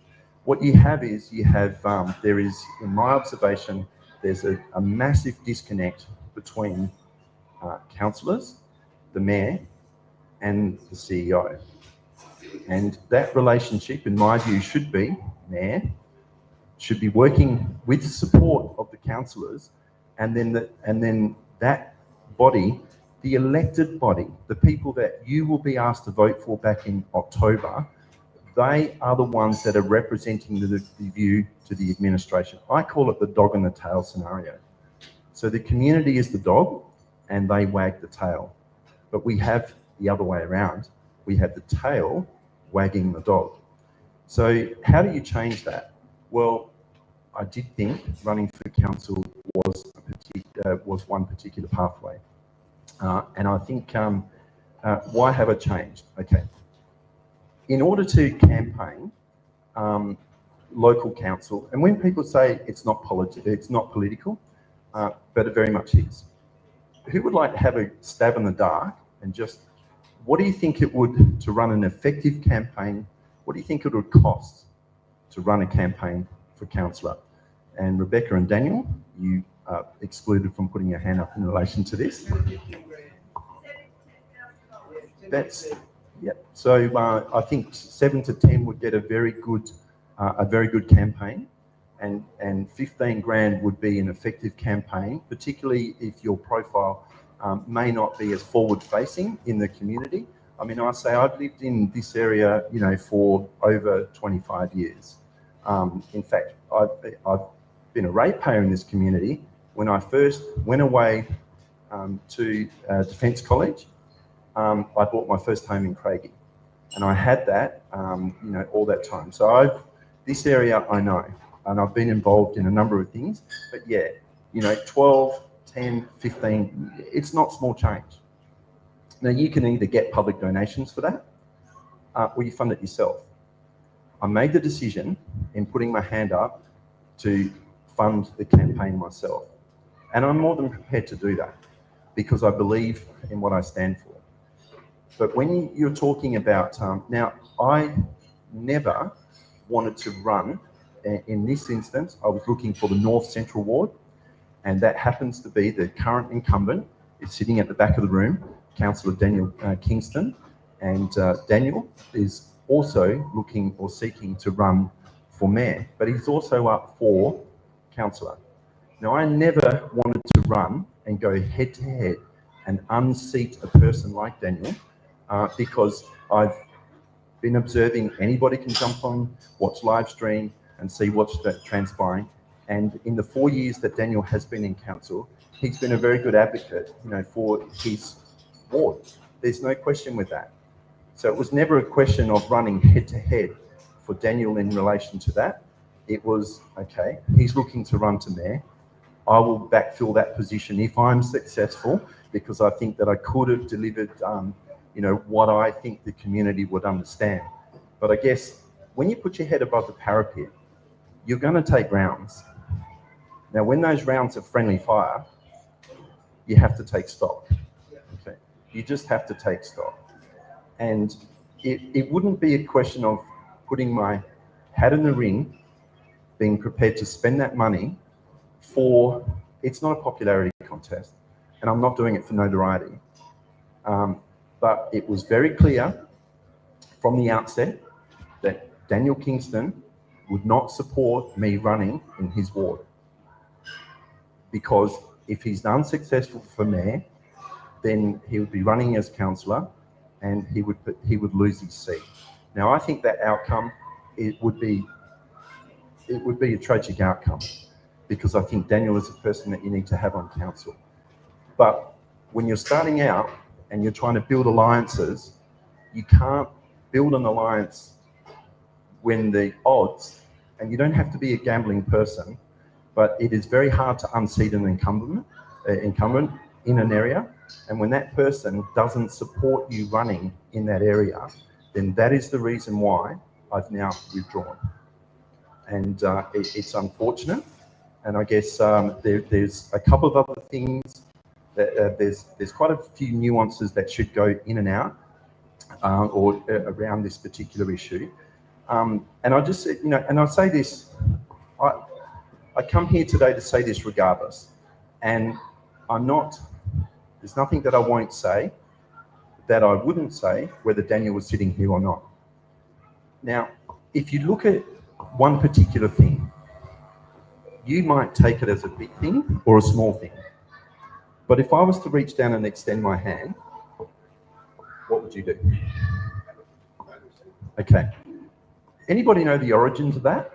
What you have is, there is, in my observation, there's a massive disconnect between councillors, the mayor, and the CEO. And that relationship, in my view, should be, mayor should be working with the support of the councillors, and then that body, the elected body, the people that you will be asked to vote for back in October, they are the ones that are representing the view to the administration. I call it the dog and the tail scenario. So the community is the dog and they wag the tail. But we have the other way around. We have the tail wagging the dog. So how do you change that? Well, I did think running for council was one particular pathway. And I think, why have I changed? Okay. In order to campaign, local council, and when people say it's not political, but it very much is. Who would like to have a stab in the dark and just, what do you think it would, to run an effective campaign, what do you think it would cost to run a campaign for councillor? And Rebecca and Daniel, you are excluded from putting your hand up in relation to this. That's, yeah. So I think 7 to 10 would get a very good campaign, and 15 grand would be an effective campaign, particularly if your profile may not be as forward-facing in the community. I mean, I say I've lived in this area, you know, for over 25 years. In fact, I've been a ratepayer in this community. When I first went away to Defence College, I bought my first home in Craigie, and I had that, you know, all that time. So this area I know, and I've been involved in a number of things, but yeah, you know, 12, 10, 15, it's not small change. Now, you can either get public donations for that, or you fund it yourself. I made the decision in putting my hand up to fund the campaign myself. And I'm more than prepared to do that because I believe in what I stand for. But when you're talking about, now, I never wanted to run. In this instance, I was looking for the North Central Ward, and that happens to be the current incumbent is sitting at the back of the room, Councillor Daniel Kingston, and Daniel is also looking or seeking to run for mayor, but he's also up for councillor. Now, I never wanted to run and go head to head and unseat a person like Daniel because I've been observing anybody can jump on, watch live stream and see what's transpiring. And in the 4 years that Daniel has been in council, he's been a very good advocate, you know, for his ward. There's no question with that. So it was never a question of running head to head for Daniel in relation to that. It was, okay, he's looking to run to mayor. I will backfill that position if I'm successful, because I think that I could have delivered, you know, what I think the community would understand. But I guess when you put your head above the parapet, you're going to take rounds. Now, when those rounds are friendly fire, you have to take stock. Okay, you just have to take stock. And it wouldn't be a question of putting my hat in the ring, being prepared to spend that money for, it's not a popularity contest, and I'm not doing it for notoriety. But it was very clear from the outset that Daniel Kingston would not support me running in his ward, because if he's unsuccessful for mayor, then he would be running as councillor and he would lose his seat. Now, I think that outcome, it would be a tragic outcome, because I think Daniel is a person that you need to have on council. But when you're starting out and you're trying to build alliances, you can't build an alliance when the odds, and you don't have to be a gambling person, but it is very hard to unseat an incumbent in an area. And when that person doesn't support you running in that area, then that is the reason why I've now withdrawn. And it's unfortunate. And I guess there's a couple of other things that there's quite a few nuances that should go in and out or around this particular issue. And I just, you know, and I say this, I come here today to say this regardless. And I'm not, there's nothing that I won't say that I wouldn't say whether Daniel was sitting here or not. Now, if you look at one particular thing, you might take it as a big thing or a small thing. But if I was to reach down and extend my hand, what would you do? Okay. Anybody know the origins of that?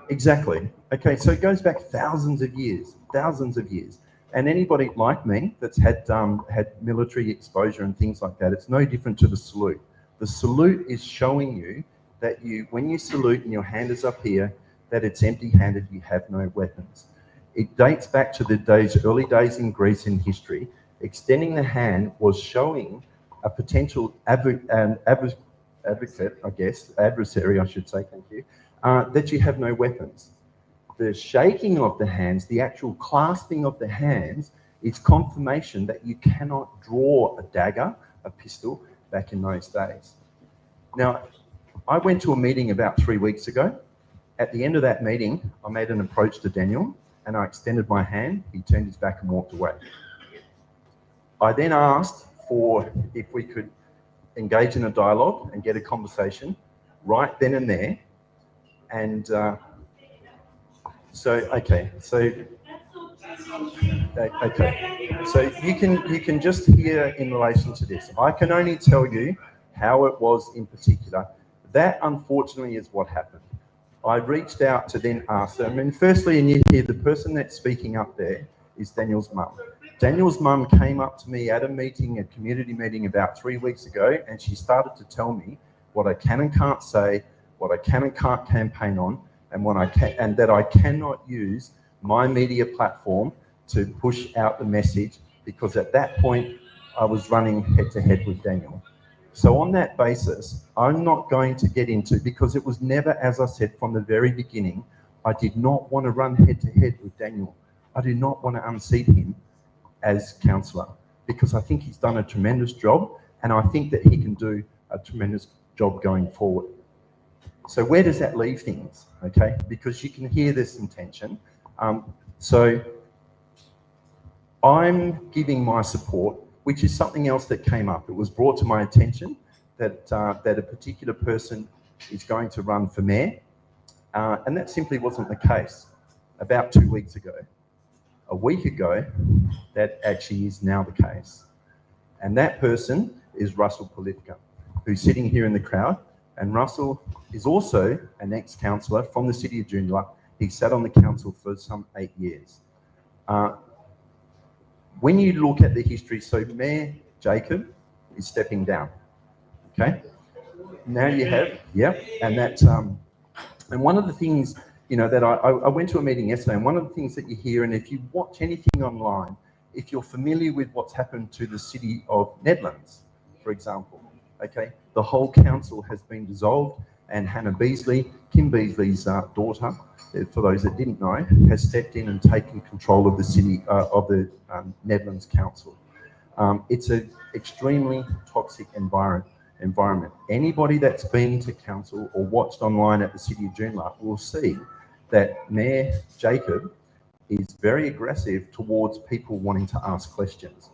Exactly. Okay, so it goes back thousands of years. And anybody like me that's had military exposure and things like that, it's no different to the salute. The salute is showing you that when you salute and your hand is up here, that it's empty-handed, you have no weapons. It dates back to the early days in Greece in history. Extending the hand was showing a potential adversary, I should say, thank you, that you have no weapons. The shaking of the hands, the actual clasping of the hands, is confirmation that you cannot draw a dagger, a pistol, back in those days. Now, I went to a meeting about 3 weeks ago. At the end of that meeting, I made an approach to Daniel and I extended my hand. He turned his back and walked away. I then asked for if we could engage in a dialogue and get a conversation right then and there. And so you can just hear in relation to this. I can only tell you how it was in particular. That unfortunately is what happened. I reached out to then ask them, and firstly, and you hear the person that's speaking up there is Daniel's mum. Daniel's mum came up to me at a meeting, a community meeting about 3 weeks ago, and she started to tell me what I can and can't say, what I can and can't campaign on, and what I can, and that I cannot use my media platform to push out the message, because at that point I was running head to head with Daniel. So on that basis, I'm not going to get into, because it was never, as I said from the very beginning, I did not want to run head to head with Daniel. I do not want to unseat him as councillor, because I think he's done a tremendous job, and I think that he can do a tremendous job going forward. So where does that leave things? Okay, because you can hear this intention. So I'm giving my support, which is something else that came up. It was brought to my attention that that a particular person is going to run for mayor, and that simply wasn't the case. About 2 weeks ago, a week ago, that actually is now the case. And that person is Russell Polivka, who's sitting here in the crowd. And Russell is also an ex-councillor from the city of Joondalup. He sat on the council for some 8 years. When you look at the history, so Mayor Jacob is stepping down, okay? Now you have, and that's, and one of the things, you know, that I went to a meeting yesterday, and one of the things that you hear, and if you watch anything online, if you're familiar with what's happened to the city of Nedlands, for example, okay, the whole council has been dissolved, and Hannah Beasley, Kim Beasley's daughter, for those that didn't know, has stepped in and taken control of the city, of the Nedlands Council. It's an extremely toxic environment. Anybody that's been to council or watched online at the city of Joondalup will see that Mayor Jacob is very aggressive towards people wanting to ask questions.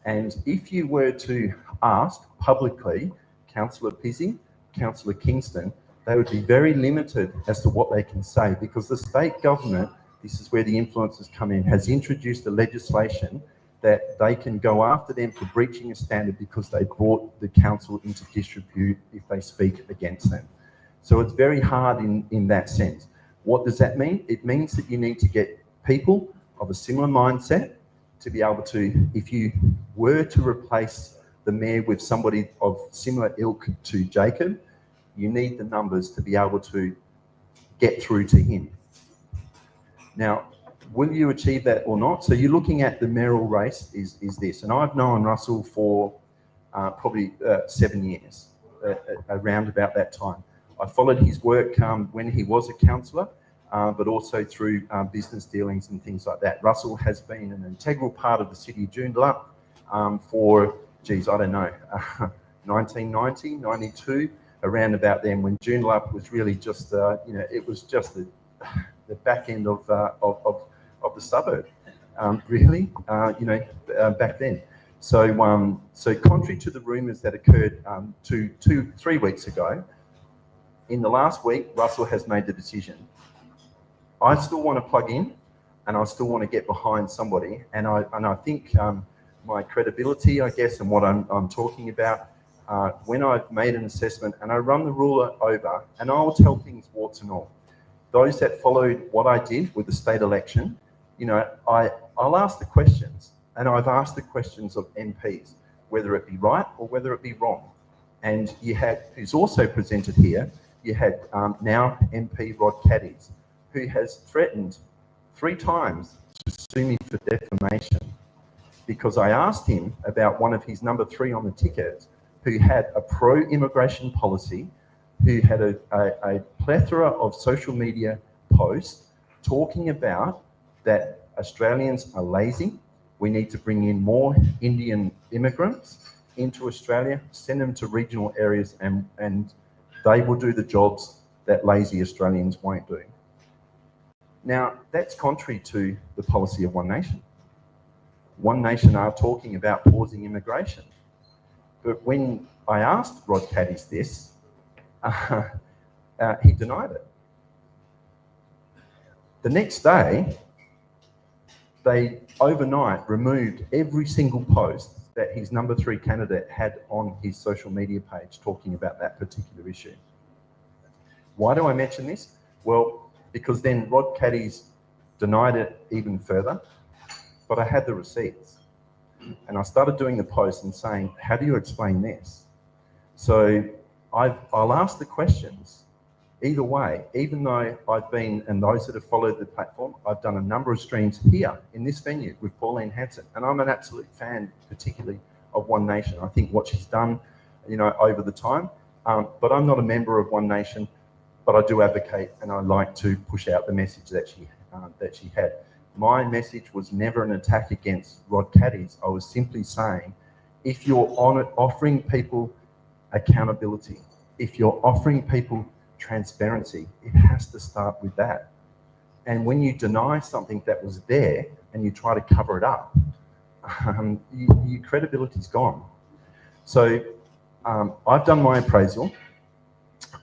And if you were to ask publicly Councillor Pizzey, Councillor Kingston, they would be very limited as to what they can say, because the state government, this is where the influences come in, has introduced a legislation that they can go after them for breaching a standard because they brought the council into disrepute if they speak against them. So it's very hard in that sense. What does that mean? It means that you need to get people of a similar mindset to be able to, if you were to replace the mayor with somebody of similar ilk to Jacob, you need the numbers to be able to get through to him. Now, will you achieve that or not? So you're looking at the mayoral race is this, and I've known Russell for probably 7 years, around about that time. I followed his work when he was a councillor, but also through business dealings and things like that. Russell has been an integral part of the city of Joondalup for, geez, I don't know, 1990, 92, around about then, when Joondalup was really just, you know, it was just the back end of the suburb, really, you know, back then. So, so contrary to the rumours that occurred 3 weeks ago, in the last week, Russell has made the decision. I still want to plug in, and I still want to get behind somebody, and I think my credibility, I guess, and what I'm talking about, when I've made an assessment and I run the ruler over, and I'll tell things warts and all. Those that followed what I did with the state election, you know, I'll ask the questions, and I've asked the questions of MPs, whether it be right or whether it be wrong. And you had, who's also presented here, you had now MP Rod Caddies, who has threatened 3 times to sue me for defamation, because I asked him about one of his number 3 on the ticket who had a pro-immigration policy, who had a plethora of social media posts talking about that Australians are lazy, we need to bring in more Indian immigrants into Australia, send them to regional areas, and they will do the jobs that lazy Australians won't do. Now, that's contrary to the policy of One Nation. One Nation are talking about pausing immigration. But when I asked Rod Caddies this, he denied it. The next day, they overnight removed every single post that his number 3 candidate had on his social media page talking about that particular issue. Why do I mention this? Well, because then Rod Caddies denied it even further, but I had the receipts. And I started doing the post and saying, how do you explain this? So I'll ask the questions either way, even though I've been, and those that have followed the platform, I've done a number of streams here in this venue with Pauline Hanson, and I'm an absolute fan, particularly of One Nation. I think what she's done, you know, over the time, but I'm not a member of One Nation, but I do advocate and I like to push out the message that she had. My message was never an attack against Rod Caddies. I was simply saying, if you're offering people accountability, if you're offering people transparency, it has to start with that. And when you deny something that was there and you try to cover it up, your credibility's gone. So I've done my appraisal.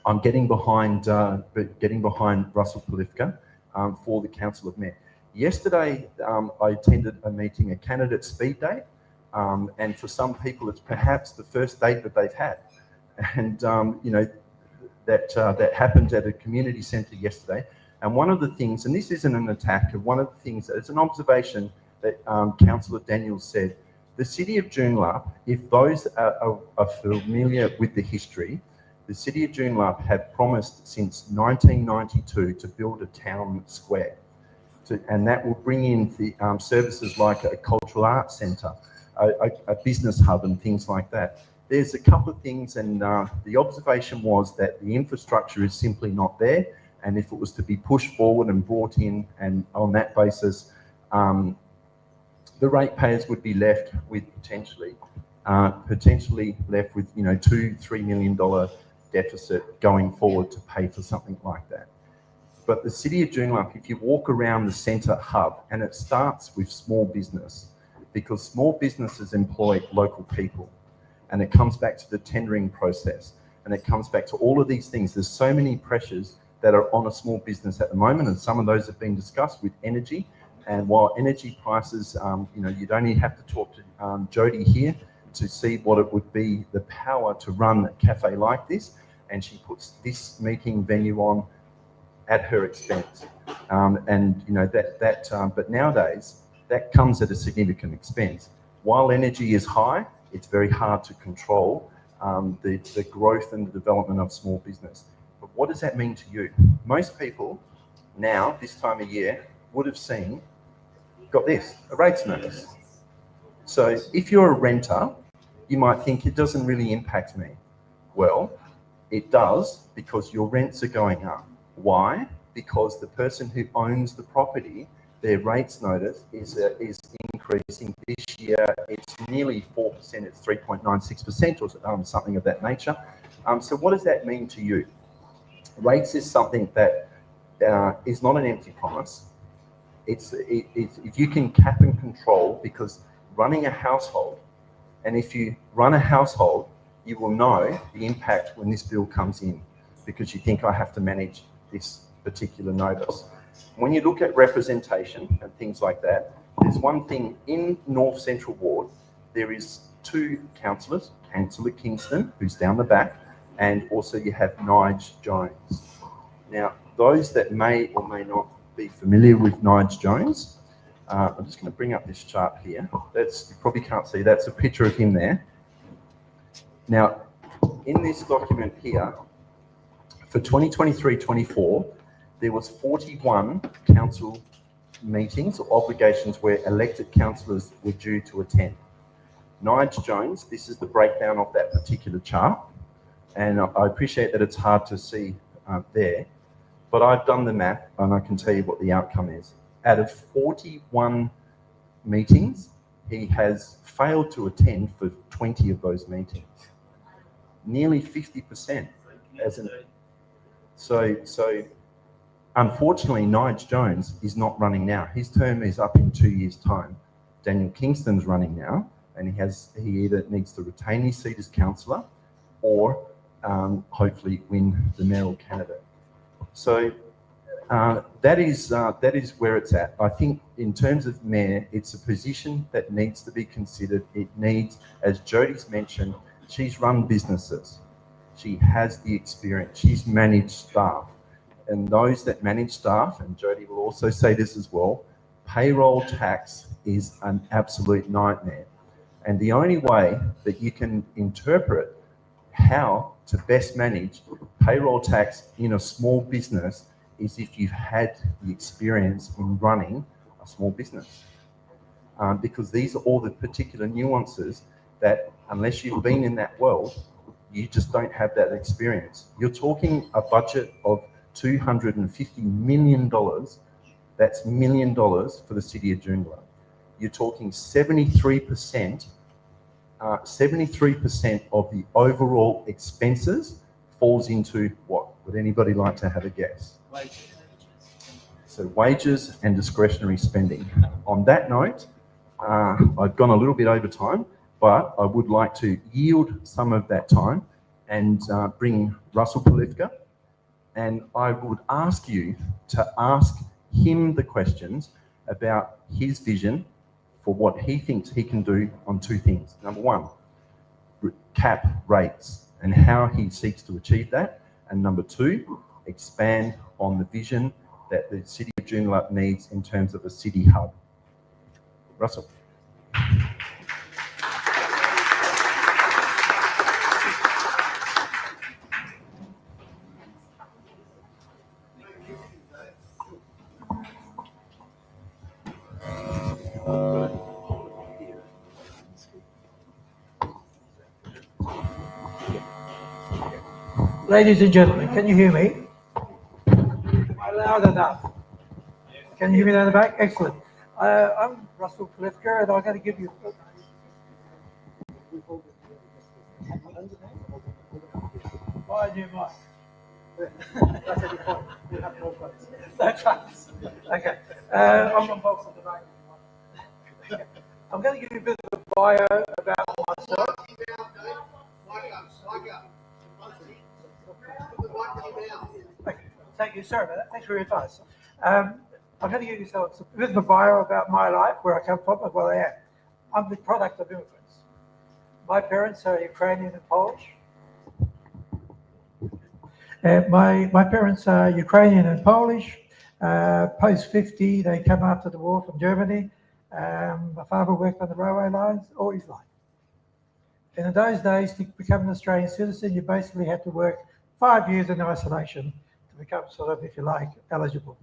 I'm getting behind Russell Polifka for the Council of Met. Yesterday, I attended a meeting, a candidate speed date, and for some people, it's perhaps the first date that they've had. And you know, that happened at a community centre yesterday. And one of the things, and this isn't an attack, one of the things, it's an observation that Councillor Daniels said, the City of Joondalup, if those are familiar with the history, the City of Joondalup had promised since 1992 to build a town square. And that will bring in the services like a cultural arts centre, a business hub and things like that. There's a couple of things, and the observation was that the infrastructure is simply not there, and if it was to be pushed forward and brought in, and on that basis, the ratepayers would be left with potentially left with, you know, $2-3 million deficit going forward to pay for something like that. But the City of Joondalup, if you walk around the centre hub, and it starts with small business, because small businesses employ local people. And it comes back to the tendering process, and it comes back to all of these things. There's so many pressures that are on a small business at the moment, and some of those have been discussed with energy. And while energy prices, you know, you'd only have to talk to Jody here to see what it would be, the power to run a cafe like this, and she puts this meeting venue on at her expense. And you know, but nowadays, that comes at a significant expense. While energy is high, it's very hard to control the growth and the development of small business. But what does that mean to you? Most people now, this time of year, would have got this, a rates notice. So if you're a renter, you might think it doesn't really impact me. Well, it does, because your rents are going up. Why? Because the person who owns the property, their rates notice is increasing. This year, it's nearly 4%, it's 3.96% or something of that nature. So what does that mean to you? Rates is something that is not an empty promise. If you can cap and control, because running a household, and if you run a household, you will know the impact when this bill comes in, because you think, I have to manage this particular notice. When you look at representation and things like that, there's one thing in North Central Ward, there is 2 councillors, Councillor Kingston, who's down the back, and also you have Nige Jones. Now, those that may or may not be familiar with Nige Jones, I'm just going to bring up this chart here. You probably can't see, that's a picture of him there. Now, in this document here, for 2023-24, there was 41 council meetings or obligations where elected councillors were due to attend. Nige Jones, this is the breakdown of that particular chart. And I appreciate that it's hard to see there, but I've done the math and I can tell you what the outcome is. Out of 41 meetings, he has failed to attend for 20 of those meetings. Nearly 50%. So unfortunately, Nige Jones is not running now. His term is up in 2 years' time. Daniel Kingston's running now, and he either needs to retain his seat as councillor or hopefully win the mayoral candidate. So that is where it's at. I think in terms of mayor, it's a position that needs to be considered. It needs, as Jody's mentioned, she's run businesses. She has the experience. She's managed staff. And those that manage staff, and Jody will also say this as well, payroll tax is an absolute nightmare. And the only way that you can interpret how to best manage payroll tax in a small business is if you've had the experience in running a small business. Because these are all the particular nuances that, unless you've been in that world, you just don't have that experience. You're talking a budget of $250 million. That's $1 million for the city of Joondalup. You're talking 73% of the overall expenses falls into what? Would anybody like to have a guess? Wages. So wages and discretionary spending. On that note, I've gone a little bit over time, but I would like to yield some of that time and bring Russell Polifka. And I would ask you to ask him the questions about his vision for what he thinks he can do on two things. Number one, cap rates and how he seeks to achieve that. And number two, expand on the vision that the city of Joondalup needs in terms of a city hub. Russell. Ladies and gentlemen, can you hear me? Am I loud enough? Can you hear me down the back? Excellent. I'm Russell Polifka, and I'm going to give you... Why do you mind? That's a good point. We'll have no votes. No votes. Okay. I'm on box at the back. Okay. I'm going to give you a bit of a bio about myself. Okay. Thank you. Sorry about that. Thanks for your advice. I'm going to give you a bit of a bio about my life, where I come from and where I am. I'm the product of immigrants. My parents are Ukrainian and Polish. My parents are Ukrainian and Polish. Post 50, they come after the war from Germany. My father worked on the railway lines all his life. And in those days, to become an Australian citizen, you basically had to work 5 years in isolation to become sort of, if you like, eligible.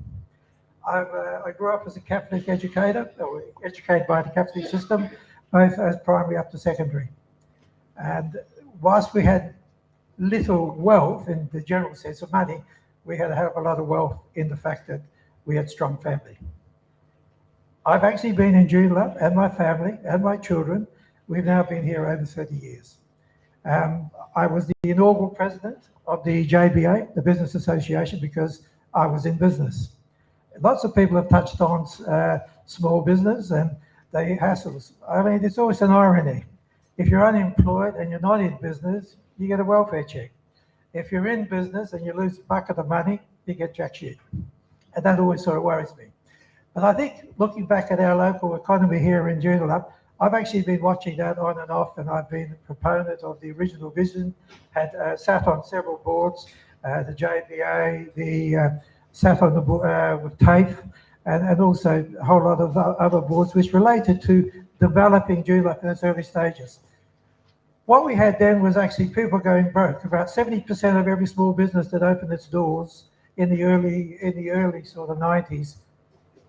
I grew up as a Catholic educator, or educated by the Catholic system, both as primary up to secondary. And whilst we had little wealth in the general sense of money, we had a hell of a lot of wealth in the fact that we had strong family. I've actually been in Joondalup, and my family and my children. We've now been here over 30 years. I was the inaugural president of the JBA, the Business Association, because I was in business. Lots of people have touched on small business and the hassles. I mean, it's always an irony. If you're unemployed and you're not in business, you get a welfare check. If you're in business and you lose a bucket of money, you get jack shit. And that always sort of worries me. But I think looking back at our local economy here in Joondalup, I've actually been watching that on and off, and I've been a proponent of the original vision, had sat on several boards, the JBA, sat on the board with TAFE, and also a whole lot of other boards which related to developing Joondalup in its early stages. What we had then was actually people going broke. About 70% of every small business that opened its doors in the early sort of 90s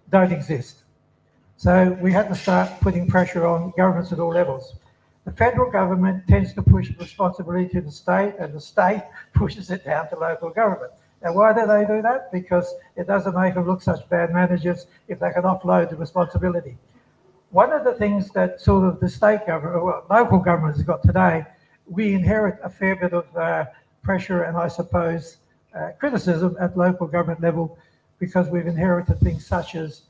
don't exist. So we had to start putting pressure on governments at all levels. The federal government tends to push responsibility to the state, and the state pushes it down to local government. Now, why do they do that? Because it doesn't make them look such bad managers if they can offload the responsibility. One of the things that sort of the state government, or local government has got today, we inherit a fair bit of pressure and I suppose criticism at local government level, because we've inherited things such as,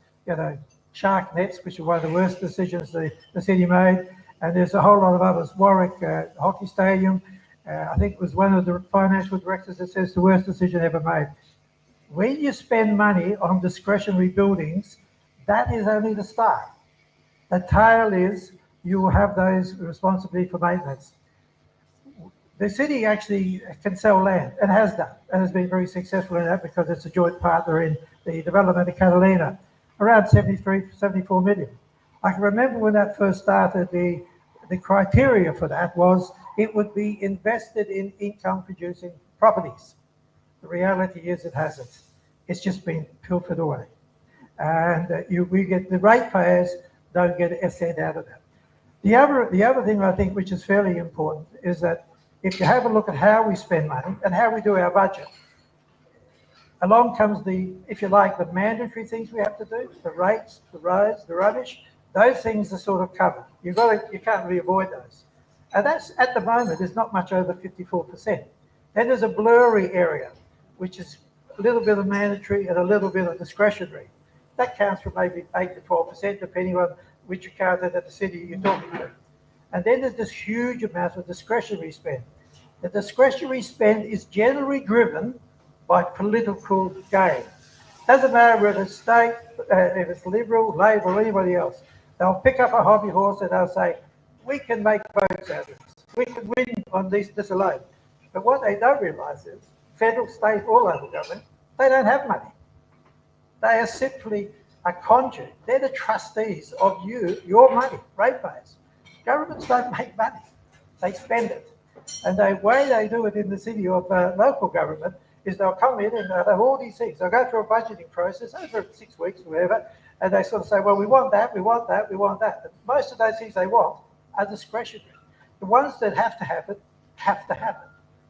shark nets, which are one of the worst decisions the city made, and there's a whole lot of others. Warwick Hockey Stadium, I think it was one of the financial directors that says the worst decision ever made. When you spend money on discretionary buildings, that is only the start. The tail is you will have those responsibility for maintenance. The city actually can sell land and has done, and has been very successful in that because it's a joint partner in the development of Catalina, around 74 million. I can remember when that first started, the criteria for that was it would be invested in income producing properties. The reality is it hasn't. It's just been pilfered away. And we get the ratepayers don't get a cent out of that. The other thing I think which is fairly important is that if you have a look at how we spend money and how we do our budget, along comes if you like, the mandatory things we have to do, the rates, the roads, the rubbish, those things are sort of covered. You can't really avoid those. And that's, at the moment, there's not much over 54%. Then there's a blurry area, which is a little bit of mandatory and a little bit of discretionary. That counts for maybe 8 to 12%, depending on which accountant at the city you're talking to. And then there's this huge amount of discretionary spend. The discretionary spend is generally driven by political gain. Doesn't matter whether it's state, if it's Liberal, Labor, or anybody else. They'll pick up a hobby horse and they'll say, we can make votes out of this. We can win on this alone. But what they don't realise is, federal, state, or local government, they don't have money. They are simply a conduit. They're the trustees of your money, ratepayers. Governments don't make money. They spend it. And the way they do it in the city of local government is they'll come in and they'll have all these things. They'll go through a budgeting process over 6 weeks or whatever, and they sort of say, well, we want that, we want that, we want that. But most of those things they want are discretionary. The ones that have to happen,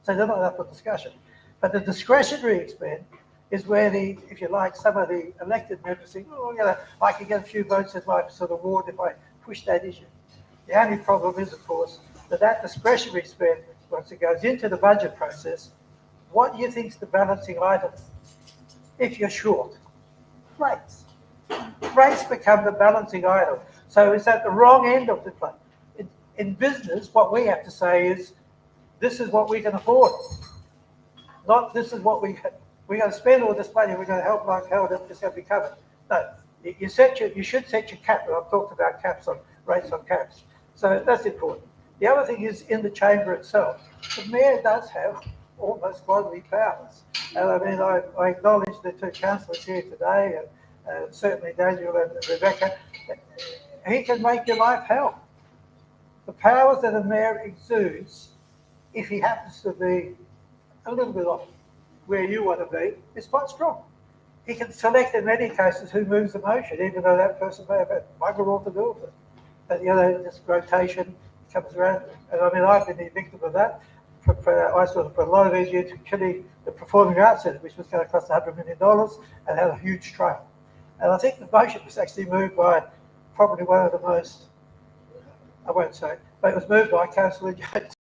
So they're not up for discussion. But the discretionary expend is where if you like, some of the elected members think, I can get a few votes in my sort of ward if I push that issue. The only problem is, of course, that discretionary spend, once it goes into the budget process, what do you think is the balancing item? If you're short, rates. Rates become the balancing item. So it's at the wrong end of the plate. In business, what we have to say is, this is what we can afford. Not this is what we're going to spend all this money, we're going to help like hell, it's going to be covered. No, you should set your cap, and I've talked about caps on rates on caps. So that's important. The other thing is in the chamber itself, the mayor does have almost bodily powers. And I mean, I acknowledge the two councillors here today, and certainly Daniel and Rebecca. He can make your life hell. The powers that a mayor exudes, if he happens to be a little bit off where you want to be, is quite strong. He can select in many cases who moves the motion, even though that person may have had bugger all to do with it. But this rotation comes around, and I mean, I've been the victim of that. I sort of put a lot of energy into killing the Performing Arts Centre, which was going to cost $100 million and had a huge trail. And I think the motion was actually moved by probably one of the most, I won't say, but it was moved by Councillor Jones,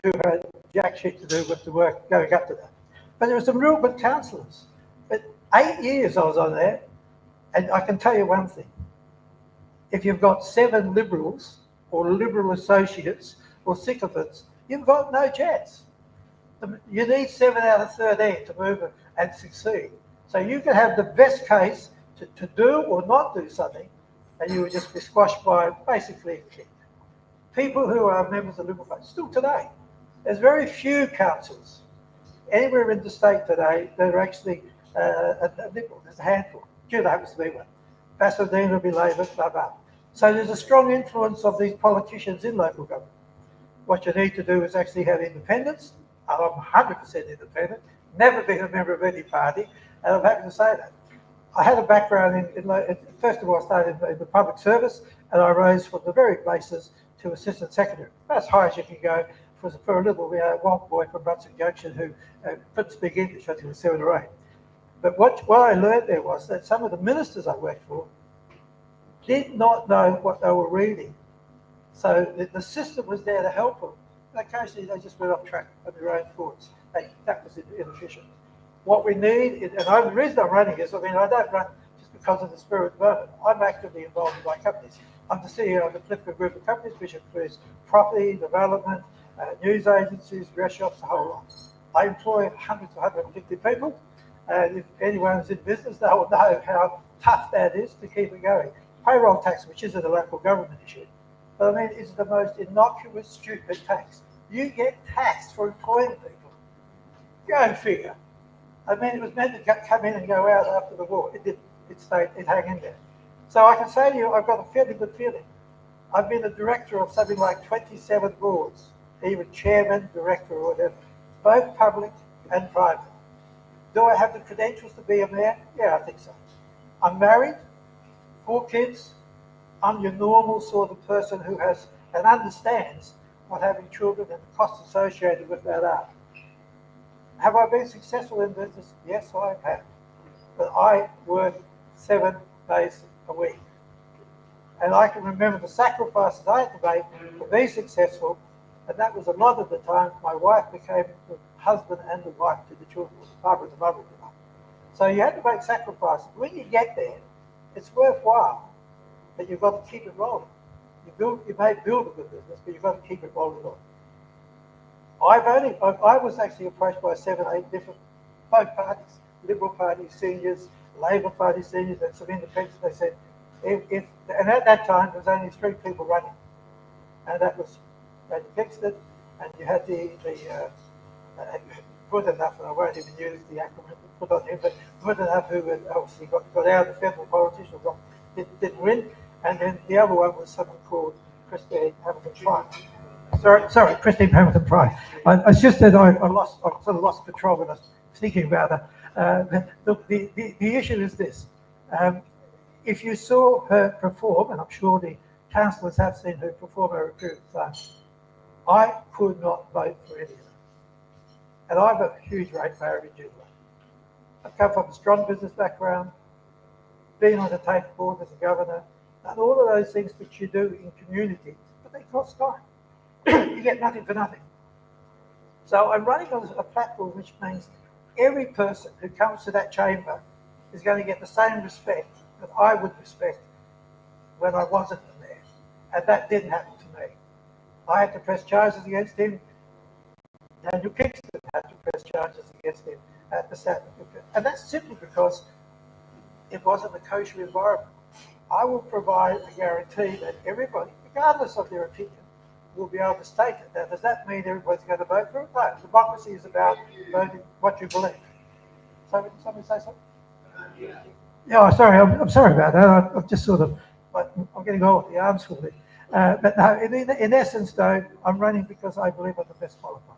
who had jack shit to do with the work going up to that. But there were some real good councillors. But 8 years I was on there, and I can tell you one thing. If you've got 7 Liberals or Liberal associates or sycophants, you've got no chance. You need 7 out of 13 to move and succeed. So you can have the best case to do or not do something, and you would just be squashed by basically a clique. People who are members of Liberal Party, still today, there's very few councils anywhere in the state today that are actually Liberal. There's a handful. Judah happens to be one. Pasadena will be Labor, blah, blah. So there's a strong influence of these politicians in local government. What you need to do is actually have independence. I'm 100% independent, never been a member of any party, and I'm happy to say that. I had a background first of all, I started in the public service, and I rose from the very basis to assistant secretary. About as high as you can go for a little wonk boy from Brunswick Junction who couldn't speak English until he was 7 or 8. But what I learned there was that some of the ministers I worked for did not know what they were reading. So the system was there to help them. And occasionally they just went off track on their own thoughts. That was inefficient. What we need, the reason I'm running is, I don't run just because of the spirit of the moment. I'm actively involved in my companies. I'm the CEO of a political group of companies, which includes property, development, news agencies, dress shops, the whole lot. I employ hundreds of 150 people, and if anyone's in business, they will know how tough that is to keep it going. Payroll tax, which isn't a local government issue, but it's the most innocuous, stupid tax. You get taxed for employing people. Go figure. It was meant to come in and go out after the war. It didn't. It hung in there. So I can say to you, I've got a fairly good feeling. I've been a director of something like 27 boards, even chairman, director, or whatever, both public and private. Do I have the credentials to be a mayor? Yeah, I think so. I'm married, 4 kids. I'm your normal sort of person who has and understands what having children and the costs associated with that are. Have I been successful in business? Yes, I have. But I work 7 days a week. And I can remember the sacrifices I had to make to be successful, and that was a lot of the time my wife became the husband and the wife to the children, the father and the mother. So you had to make sacrifices. When you get there, it's worthwhile, but you've got to keep it rolling. You may build a good business, but you've got to keep it rolling on. I was actually approached by 7, 8 different, both parties, Liberal Party seniors, Labor Party seniors, and some independents. They said, and at that time there was only 3 people running, and that was fixed it, and you had the good enough, and I won't even use the acronym put on him, but good enough who had obviously got out of the federal politician, didn't win, and then the other one was someone called Christine Hamilton-Prime. Sorry, Christine Hamilton-Prime. It's just that I sort of lost control when I was thinking about her. Look, the issue is this. If you saw her perform, and I'm sure the councillors have seen her perform over a period of time, I could not vote for any of them. And I'm a huge ratepayer in Jody. I've come from a strong business background, been on the TAFE board as a governor, and all of those things which you do in community, but they cost time. You get nothing for nothing. So I'm running on a platform which means every person who comes to that chamber is going to get the same respect that I would respect when I wasn't the mayor. And that didn't happen to me. I had to press charges against him. Daniel Kingston had to press charges against him at the South. And that's simply because it wasn't a kosher environment. I will provide a guarantee that everybody, regardless of their opinion, will be able to state it. Now, does that mean everybody's going to vote for it? No. Democracy is about voting what you believe. Somebody say something? Yeah, sorry, I'm sorry about that. I'm just sort of, I'm getting old with the arms full. But no, in essence, though, I'm running because I believe I'm the best qualified.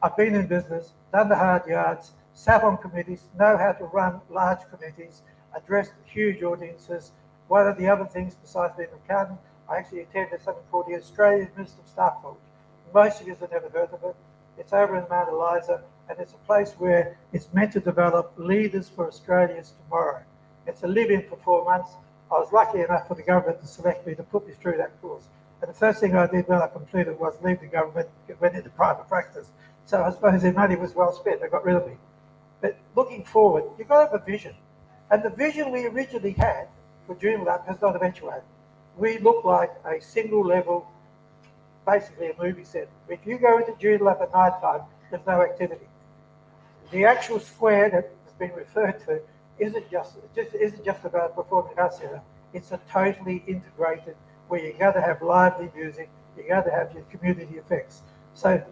I've been in business, done the hard yards, sat on committees, know how to run large committees, address huge audiences. One of the other things, besides being an accountant, I actually attended something called the Australian Minister of Staff College. Most of you have never heard of it. It's over in Mount Eliza, and it's a place where it's meant to develop leaders for Australia's tomorrow. It's a live-in for 4 months. I was lucky enough for the government to select me to put me through that course. And the first thing I did when I completed was leave the government, went into private practice. So I suppose their money was well spent. They got rid of me. But looking forward, you've got to have a vision. And the vision we originally had for Joondalup has not eventuated. We look like a single level, basically a movie set. If you go into Joondalup at night time, there's no activity. The actual square that has been referred to isn't just about a performing arts centre. It's a totally integrated where you're going to have lively music, you're going to have your community effects. So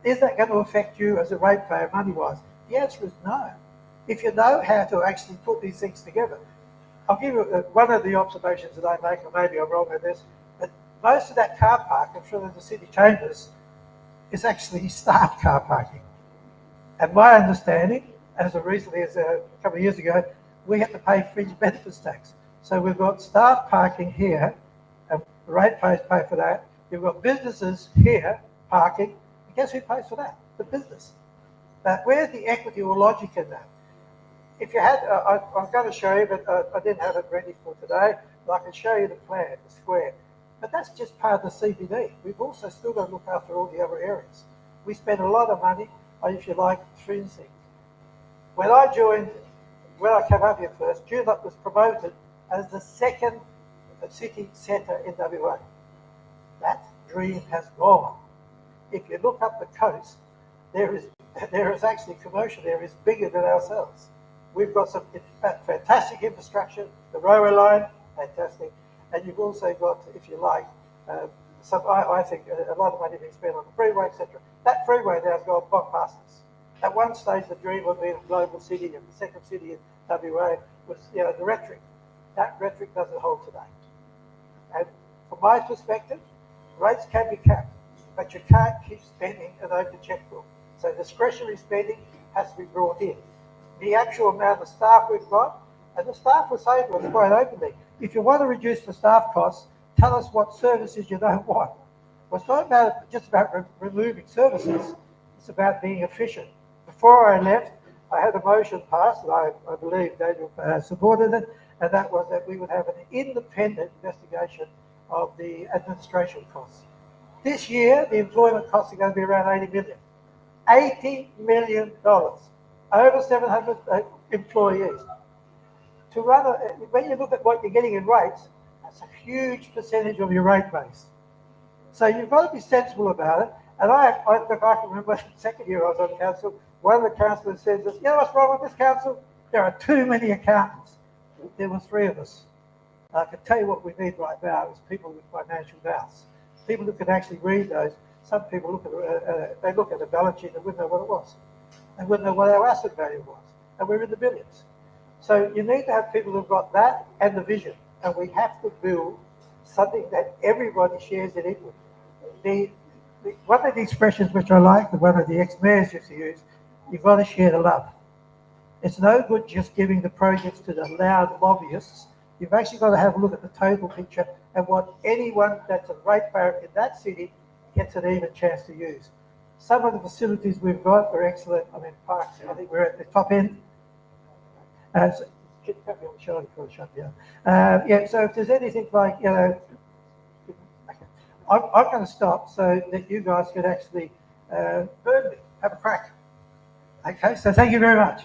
is that going to affect you as a ratepayer money-wise? The answer is no. If you know how to actually put these things together. I'll give you one of the observations that I make, or maybe I'm wrong on this, but most of that car park in front of the city chambers is actually staff car parking. And my understanding, as recently as a couple of years ago, we had to pay fringe benefits tax. So we've got staff parking here, and the ratepayers pay for that. You've got businesses here parking. And guess who pays for that? The business. Now, where's the equity or logic in that? If you had, I'm going to show you, but I didn't have it ready for today, but I can show you the plan, the square. But that's just part of the CBD. We've also still got to look after all the other areas. We spend a lot of money on, if you like, fringe things. When I came up here first, Joondalup was promoted as the second city centre in WA. That dream has gone. If you look up the coast, there is actually commercial areas bigger than ourselves. We've got some fantastic infrastructure, the railway line, fantastic, and you've also got, if you like, I think a lot of money being spent on the freeway, etc. That freeway now has gone past us. At one stage, the dream of being a global city and the second city in WA was, the rhetoric. That rhetoric doesn't hold today. And from my perspective, rates can be capped, but you can't keep spending an open checkbook. So discretionary spending has to be brought in. The actual amount of staff we've got, and the staff will say to us quite openly, if you want to reduce the staff costs, tell us what services you don't want. Well, it's not just about removing services, it's about being efficient. Before I left, I had a motion passed, and I believe Daniel supported it, and that was that we would have an independent investigation of the administration costs. This year, the employment costs are going to be around 80 million. $80 million. Over 700 employees. To run when you look at what you're getting in rates, that's a huge percentage of your rate base. So you've got to be sensible about it. And I can remember the second year I was on council, one of the councillors says, you know what's wrong with this council? There are too many accountants. There were 3 of us. I can tell you what we need right now is people with financial doubts. People who can actually read those. Some people look at they look at the balance sheet and wouldn't know what it was. They wouldn't know what our asset value was. And we're in the billions. So you need to have people who've got that and the vision. And we have to build something that everybody shares it equally. One of the expressions which I like, one of the ex-mayors used to use, you've got to share the love. It's no good just giving the projects to the loud lobbyists. You've actually got to have a look at the total picture and what anyone that's a ratepayer in that city gets an even chance to use. Some of the facilities we've got are excellent. I mean, parks, I think we're at the top end. So, cut me on the shoulder before I shut down. So if there's anything like, okay. I'm going to stop so that you guys can actually verbally have a crack. Okay, so thank you very much.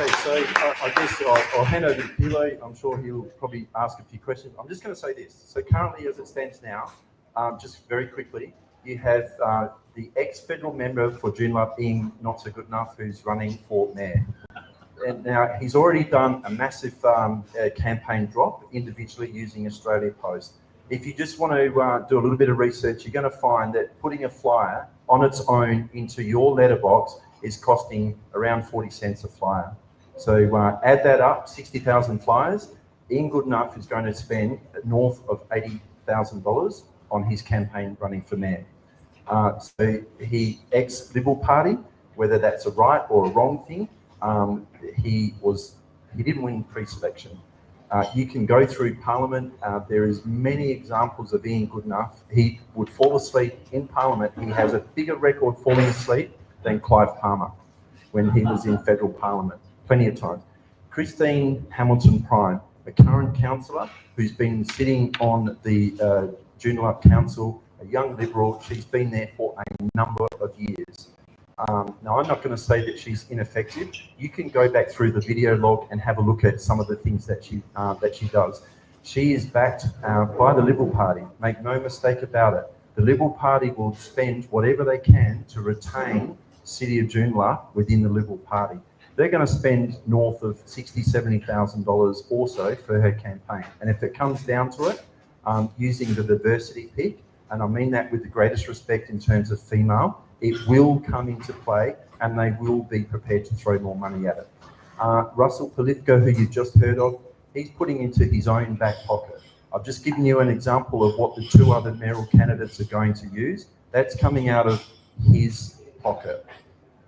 Okay, so I guess I'll hand over to Pilo. I'm sure he'll probably ask a few questions. I'm just going to say this. So currently, as it stands now, just very quickly, you have the ex-federal member for Joondalup being not so good enough, who's running for mayor. And now he's already done a massive campaign drop individually using Australia Post. If you just want to do a little bit of research, you're going to find that putting a flyer on its own into your letterbox is costing around 40 cents a flyer. So add that up, 60,000 flyers. Ian Goodenough is going to spend north of $80,000 on his campaign running for mayor. So he ex-Liberal Party, whether that's a right or a wrong thing, he didn't win pre-selection. You can go through Parliament. There is many examples of Ian Goodenough. He would fall asleep in Parliament. He has a bigger record falling asleep than Clive Palmer when he was in federal Parliament, plenty of times. Christine Hamilton Prime, a current councillor who's been sitting on the Joondalup Council, a young Liberal. She's been there for a number of years. Now, I'm not going to say that she's ineffective. You can go back through the video log and have a look at some of the things that she does. She is backed by the Liberal Party. Make no mistake about it. The Liberal Party will spend whatever they can to retain City of Joondalup within the Liberal Party. They're going to spend north of $60,000, $70,000 also for her campaign. And if it comes down to it, using the diversity pick, and I mean that with the greatest respect in terms of female, it will come into play and they will be prepared to throw more money at it. Russell Polifka, who you just heard of, he's putting into his own back pocket. I've just given you an example of what the 2 other mayoral candidates are going to use. That's coming out of his pocket.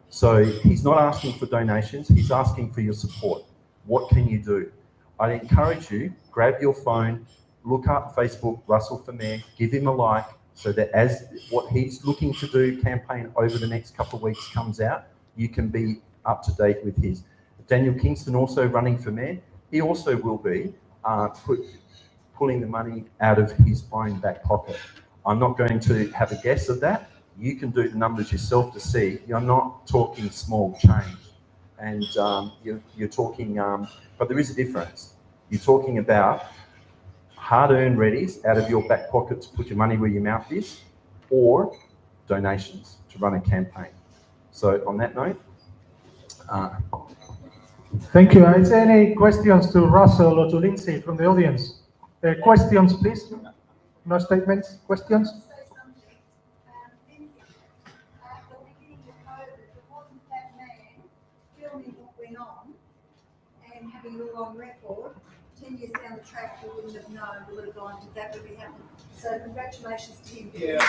So he's not asking for donations, he's asking for your support. What can you do? I'd encourage you, grab your phone, look up Facebook, Russell for Mayor, give him a like, so that as what he's looking to do campaign over the next couple of weeks comes out, you can be up to date with his. Daniel Kingston also running for Mayor. He also will be pulling the money out of his own back pocket. I'm not going to have a guess of that. You can do the numbers yourself to see. You're not talking small change. And you're talking, but there is a difference. You're talking about hard-earned readies out of your back pocket to put your money where your mouth is, or donations to run a campaign. So on that note, thank you. Is there any questions to Russell or to Lyndsay from the audience? Questions, please. No statements. Questions? And having it all on record, 10 years down the track, we wouldn't have known, we would have gone to that would be happening. So congratulations to him. Yeah.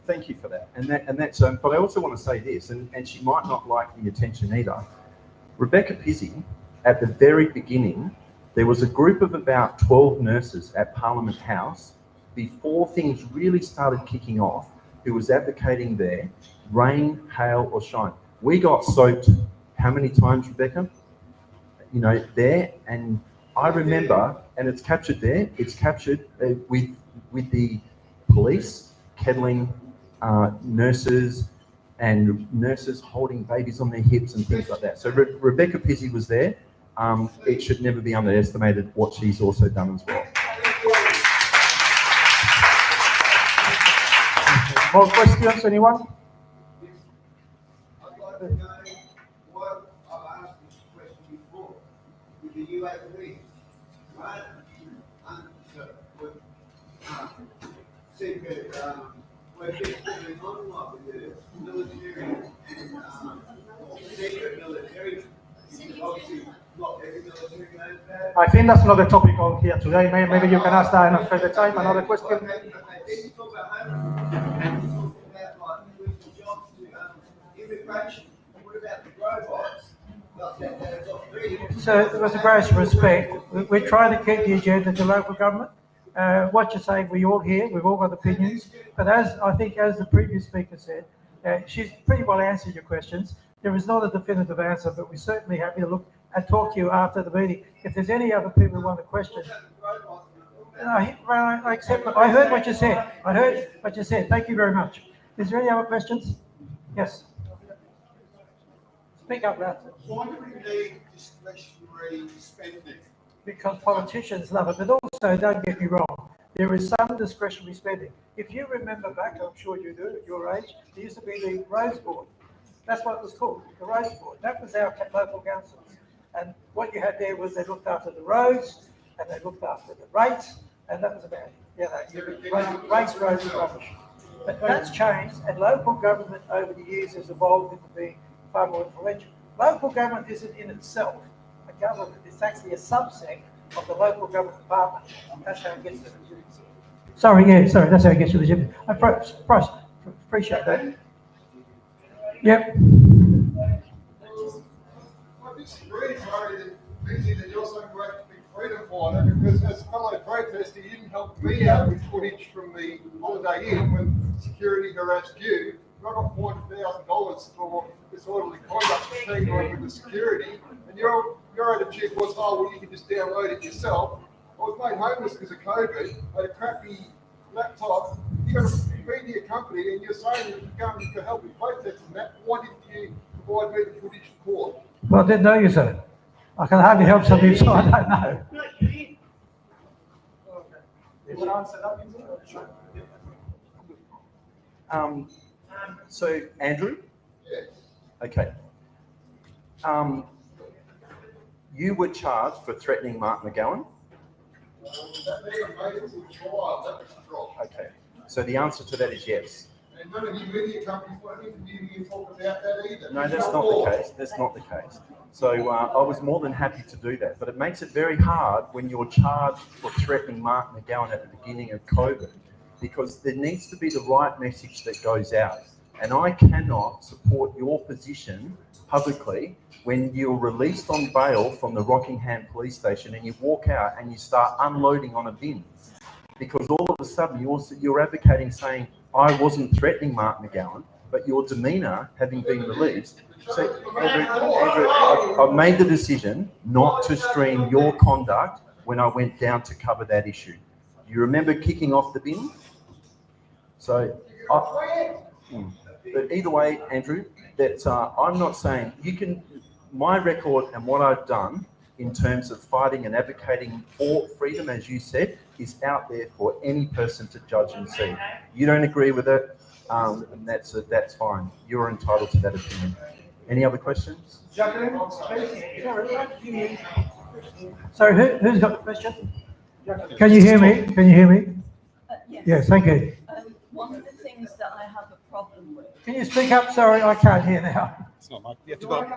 thank you for that. And that's, but I also want to say this, and she might not like the attention either. Rebecca Pizzey, at the very beginning, there was a group of about 12 nurses at Parliament House before things really started kicking off, who was advocating there, rain, hail or shine. We got soaked how many times, Rebecca? You know, there, and I remember, and it's captured there, it's captured with the police kettling nurses and nurses holding babies on their hips and things like that. So Rebecca Pizzey was there. It should never be underestimated what she's also done as well. More questions, anyone? I'd like to know what I've asked this question before with the UAP, right? Said that we're just going on with the military and secret military. Obviously, not every military knows that. I think that's not the topic on here today. Maybe you can ask that another further time. Another question? Okay, then you talk about homelessness, you talk about like individual jobs to immigration. What about the robots? So, with the greatest respect, we try to keep the agenda to local government. What you're saying, we all hear, we've all got opinions, but as I think, as the previous speaker said, she's pretty well answered your questions. There is not a definitive answer, but we're certainly happy to look and talk to you after the meeting. If there's any other people who want to question. I accept. I heard what you said. I heard what you said. Thank you very much. Is there any other questions? Yes. Speak up, Ralph. Why do we need discretionary spending? Because politicians love it, but also, don't get me wrong, there is some discretionary spending. If you remember back, I'm sure you do at your age, there used to be the Roads Board. That's what it was called, the Roads Board. That was our local councils. And what you had there was they looked after the roads, and they looked after the rates, and that was about it. Rates, roads, and rubbish. But that's changed, and local government over the years has evolved into being far more influential. Local government isn't in itself a government, it's actually a subset of the local government department. That's how it gets to the legitimacy. Sorry, that's how it gets to the legitimacy. I appreciate that. Yep. I disagree, sorry, that you're so great to be freedom fighter, because as a fellow protester, you didn't help me out with footage from the Holiday Inn when security harassed you. I got $400,000 for disorderly conduct for taking on with the security, and your attitude was, oh, well, you can just download it yourself. I was made homeless because of COVID. I had a crappy laptop. You got a media company, and you're saying that you can help with protests and that. Why didn't you provide me the footage for court? Well, I didn't know you, sir. I can hardly help some people, so I don't know. So, Andrew? Yes. Okay. You were charged for threatening Mark McGowan? That never made it to the trial. That was dropped. Okay. So the answer to that is yes. And none of you media companies want to interview me and talk about that either. No, that's not the case. That's not the case. So I was more than happy to do that. But it makes it very hard when you're charged for threatening Mark McGowan at the beginning of COVID, because there needs to be the right message that goes out. And I cannot support your position publicly when you're released on bail from the Rockingham police station and you walk out and you start unloading on a bin. Because all of a sudden you're advocating saying, I wasn't threatening Mark McGowan, but your demeanour having been released. So, Andrew, I've made the decision not to stream your conduct when I went down to cover that issue. You remember kicking off the bin? So, but either way, Andrew, that I'm not saying you can. My record and what I've done in terms of fighting and advocating for freedom, as you said, is out there for any person to judge and see. You don't agree with it, and that's fine. You're entitled to that opinion. Any other questions? Jacqueline, sorry, who's got the question? Can you hear me? Can you hear me? Yes. Yes, thank you. One of the things that I have a problem with. Can you speak up? Sorry, I can't hear now. It's not Mike. You have to go up.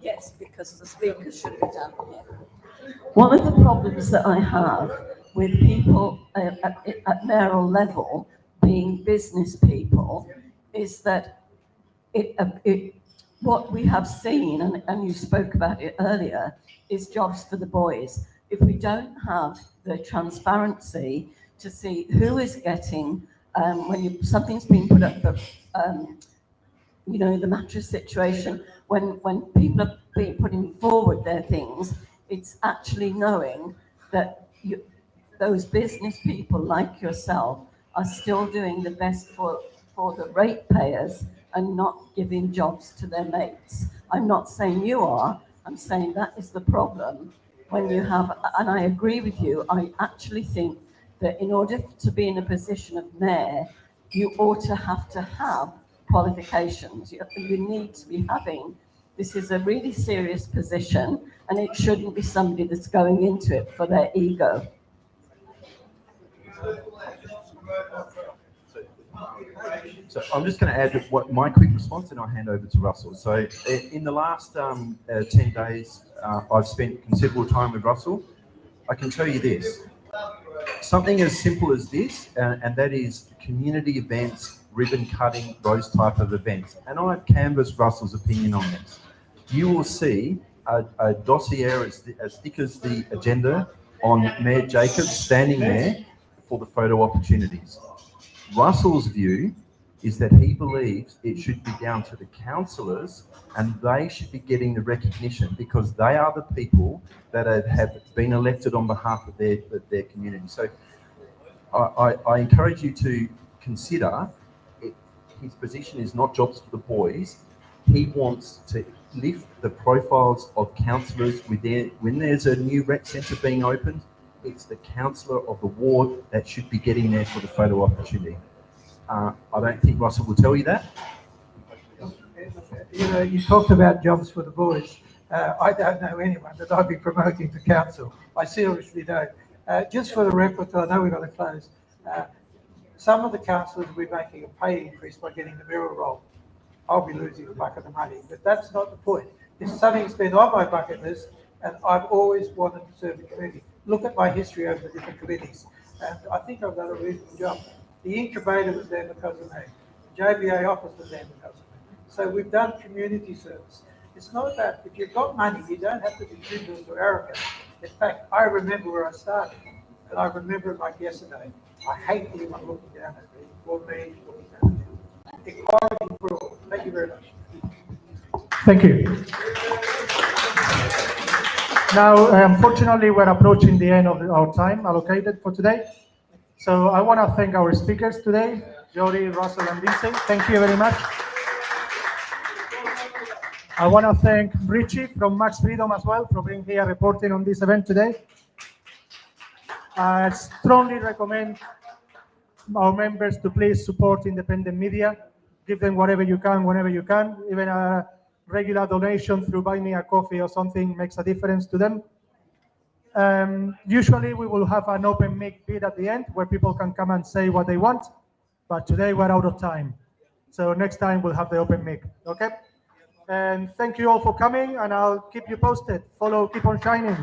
Yes, because the speaker should be down here. One of the problems that I have with people at mayoral level being business people is that what we have seen, and you spoke about it earlier, is jobs for the boys. If we don't have the transparency to see who is getting, when something's being put up, the mattress situation, when people are putting forward their things, it's actually knowing that those business people like yourself are still doing the best for the ratepayers and not giving jobs to their mates. I'm not saying you are, I'm saying that is the problem when you have, and I agree with you, I actually think that in order to be in a position of mayor, you ought to have qualifications. You need to be having, this is a really serious position and it shouldn't be somebody that's going into it for their ego. So I'm just going to add my quick response and I'll hand over to Russell. So in the last 10 days, I've spent considerable time with Russell. I can tell you this, something as simple as this, and that is community events, ribbon cutting, those type of events. And I've canvassed Russell's opinion on this. You will see a dossier as thick as the agenda on Mayor Jacobs standing there for the photo opportunities. Russell's view is that he believes it should be down to the councillors and they should be getting the recognition because they are the people that have been elected on behalf of their community. So I encourage you to consider his position is not jobs for the boys. He wants to lift the profiles of councillors when there's a new rec centre being opened. It's the councillor of the ward that should be getting there for the photo opportunity. I don't think Russell will tell you that. You talked about jobs for the boys. I don't know anyone that I'd be promoting to council. I seriously don't. Just for the record, I know we've got to close. Some of the councillors will be making a pay increase by getting the mirror roll. I'll be losing a bucket of money, but that's not the point. It's something that's been on my bucket list, and I've always wanted to serve the community. Look at my history over the different committees, and I think I've done a reasonable job. The incubator was there because of me. The JBA office was there because of me. So we've done community service. It's not about, if you've got money, you don't have to be trivial or arrogant. In fact, I remember where I started, and I remember it like yesterday. I hate anyone looking down at me, or me looking down at me. Equality for all. Thank you very much. Thank you. Now, unfortunately, we're approaching the end of our time allocated for today. So I want to thank our speakers today, Jody, Russell, and Lyndsay. Thank you very much. I want to thank Richie from Max Freedom as well for being here reporting on this event today. I strongly recommend our members to please support independent media. Give them whatever you can, whenever you can. Even a regular donation through Buy Me a Coffee or something makes a difference to them. Usually we will have an open mic bit at the end where people can come and say what they want, but today we're out of time. So next time we'll have the open mic, okay? And thank you all for coming, and I'll keep you posted. Follow, keep on shining.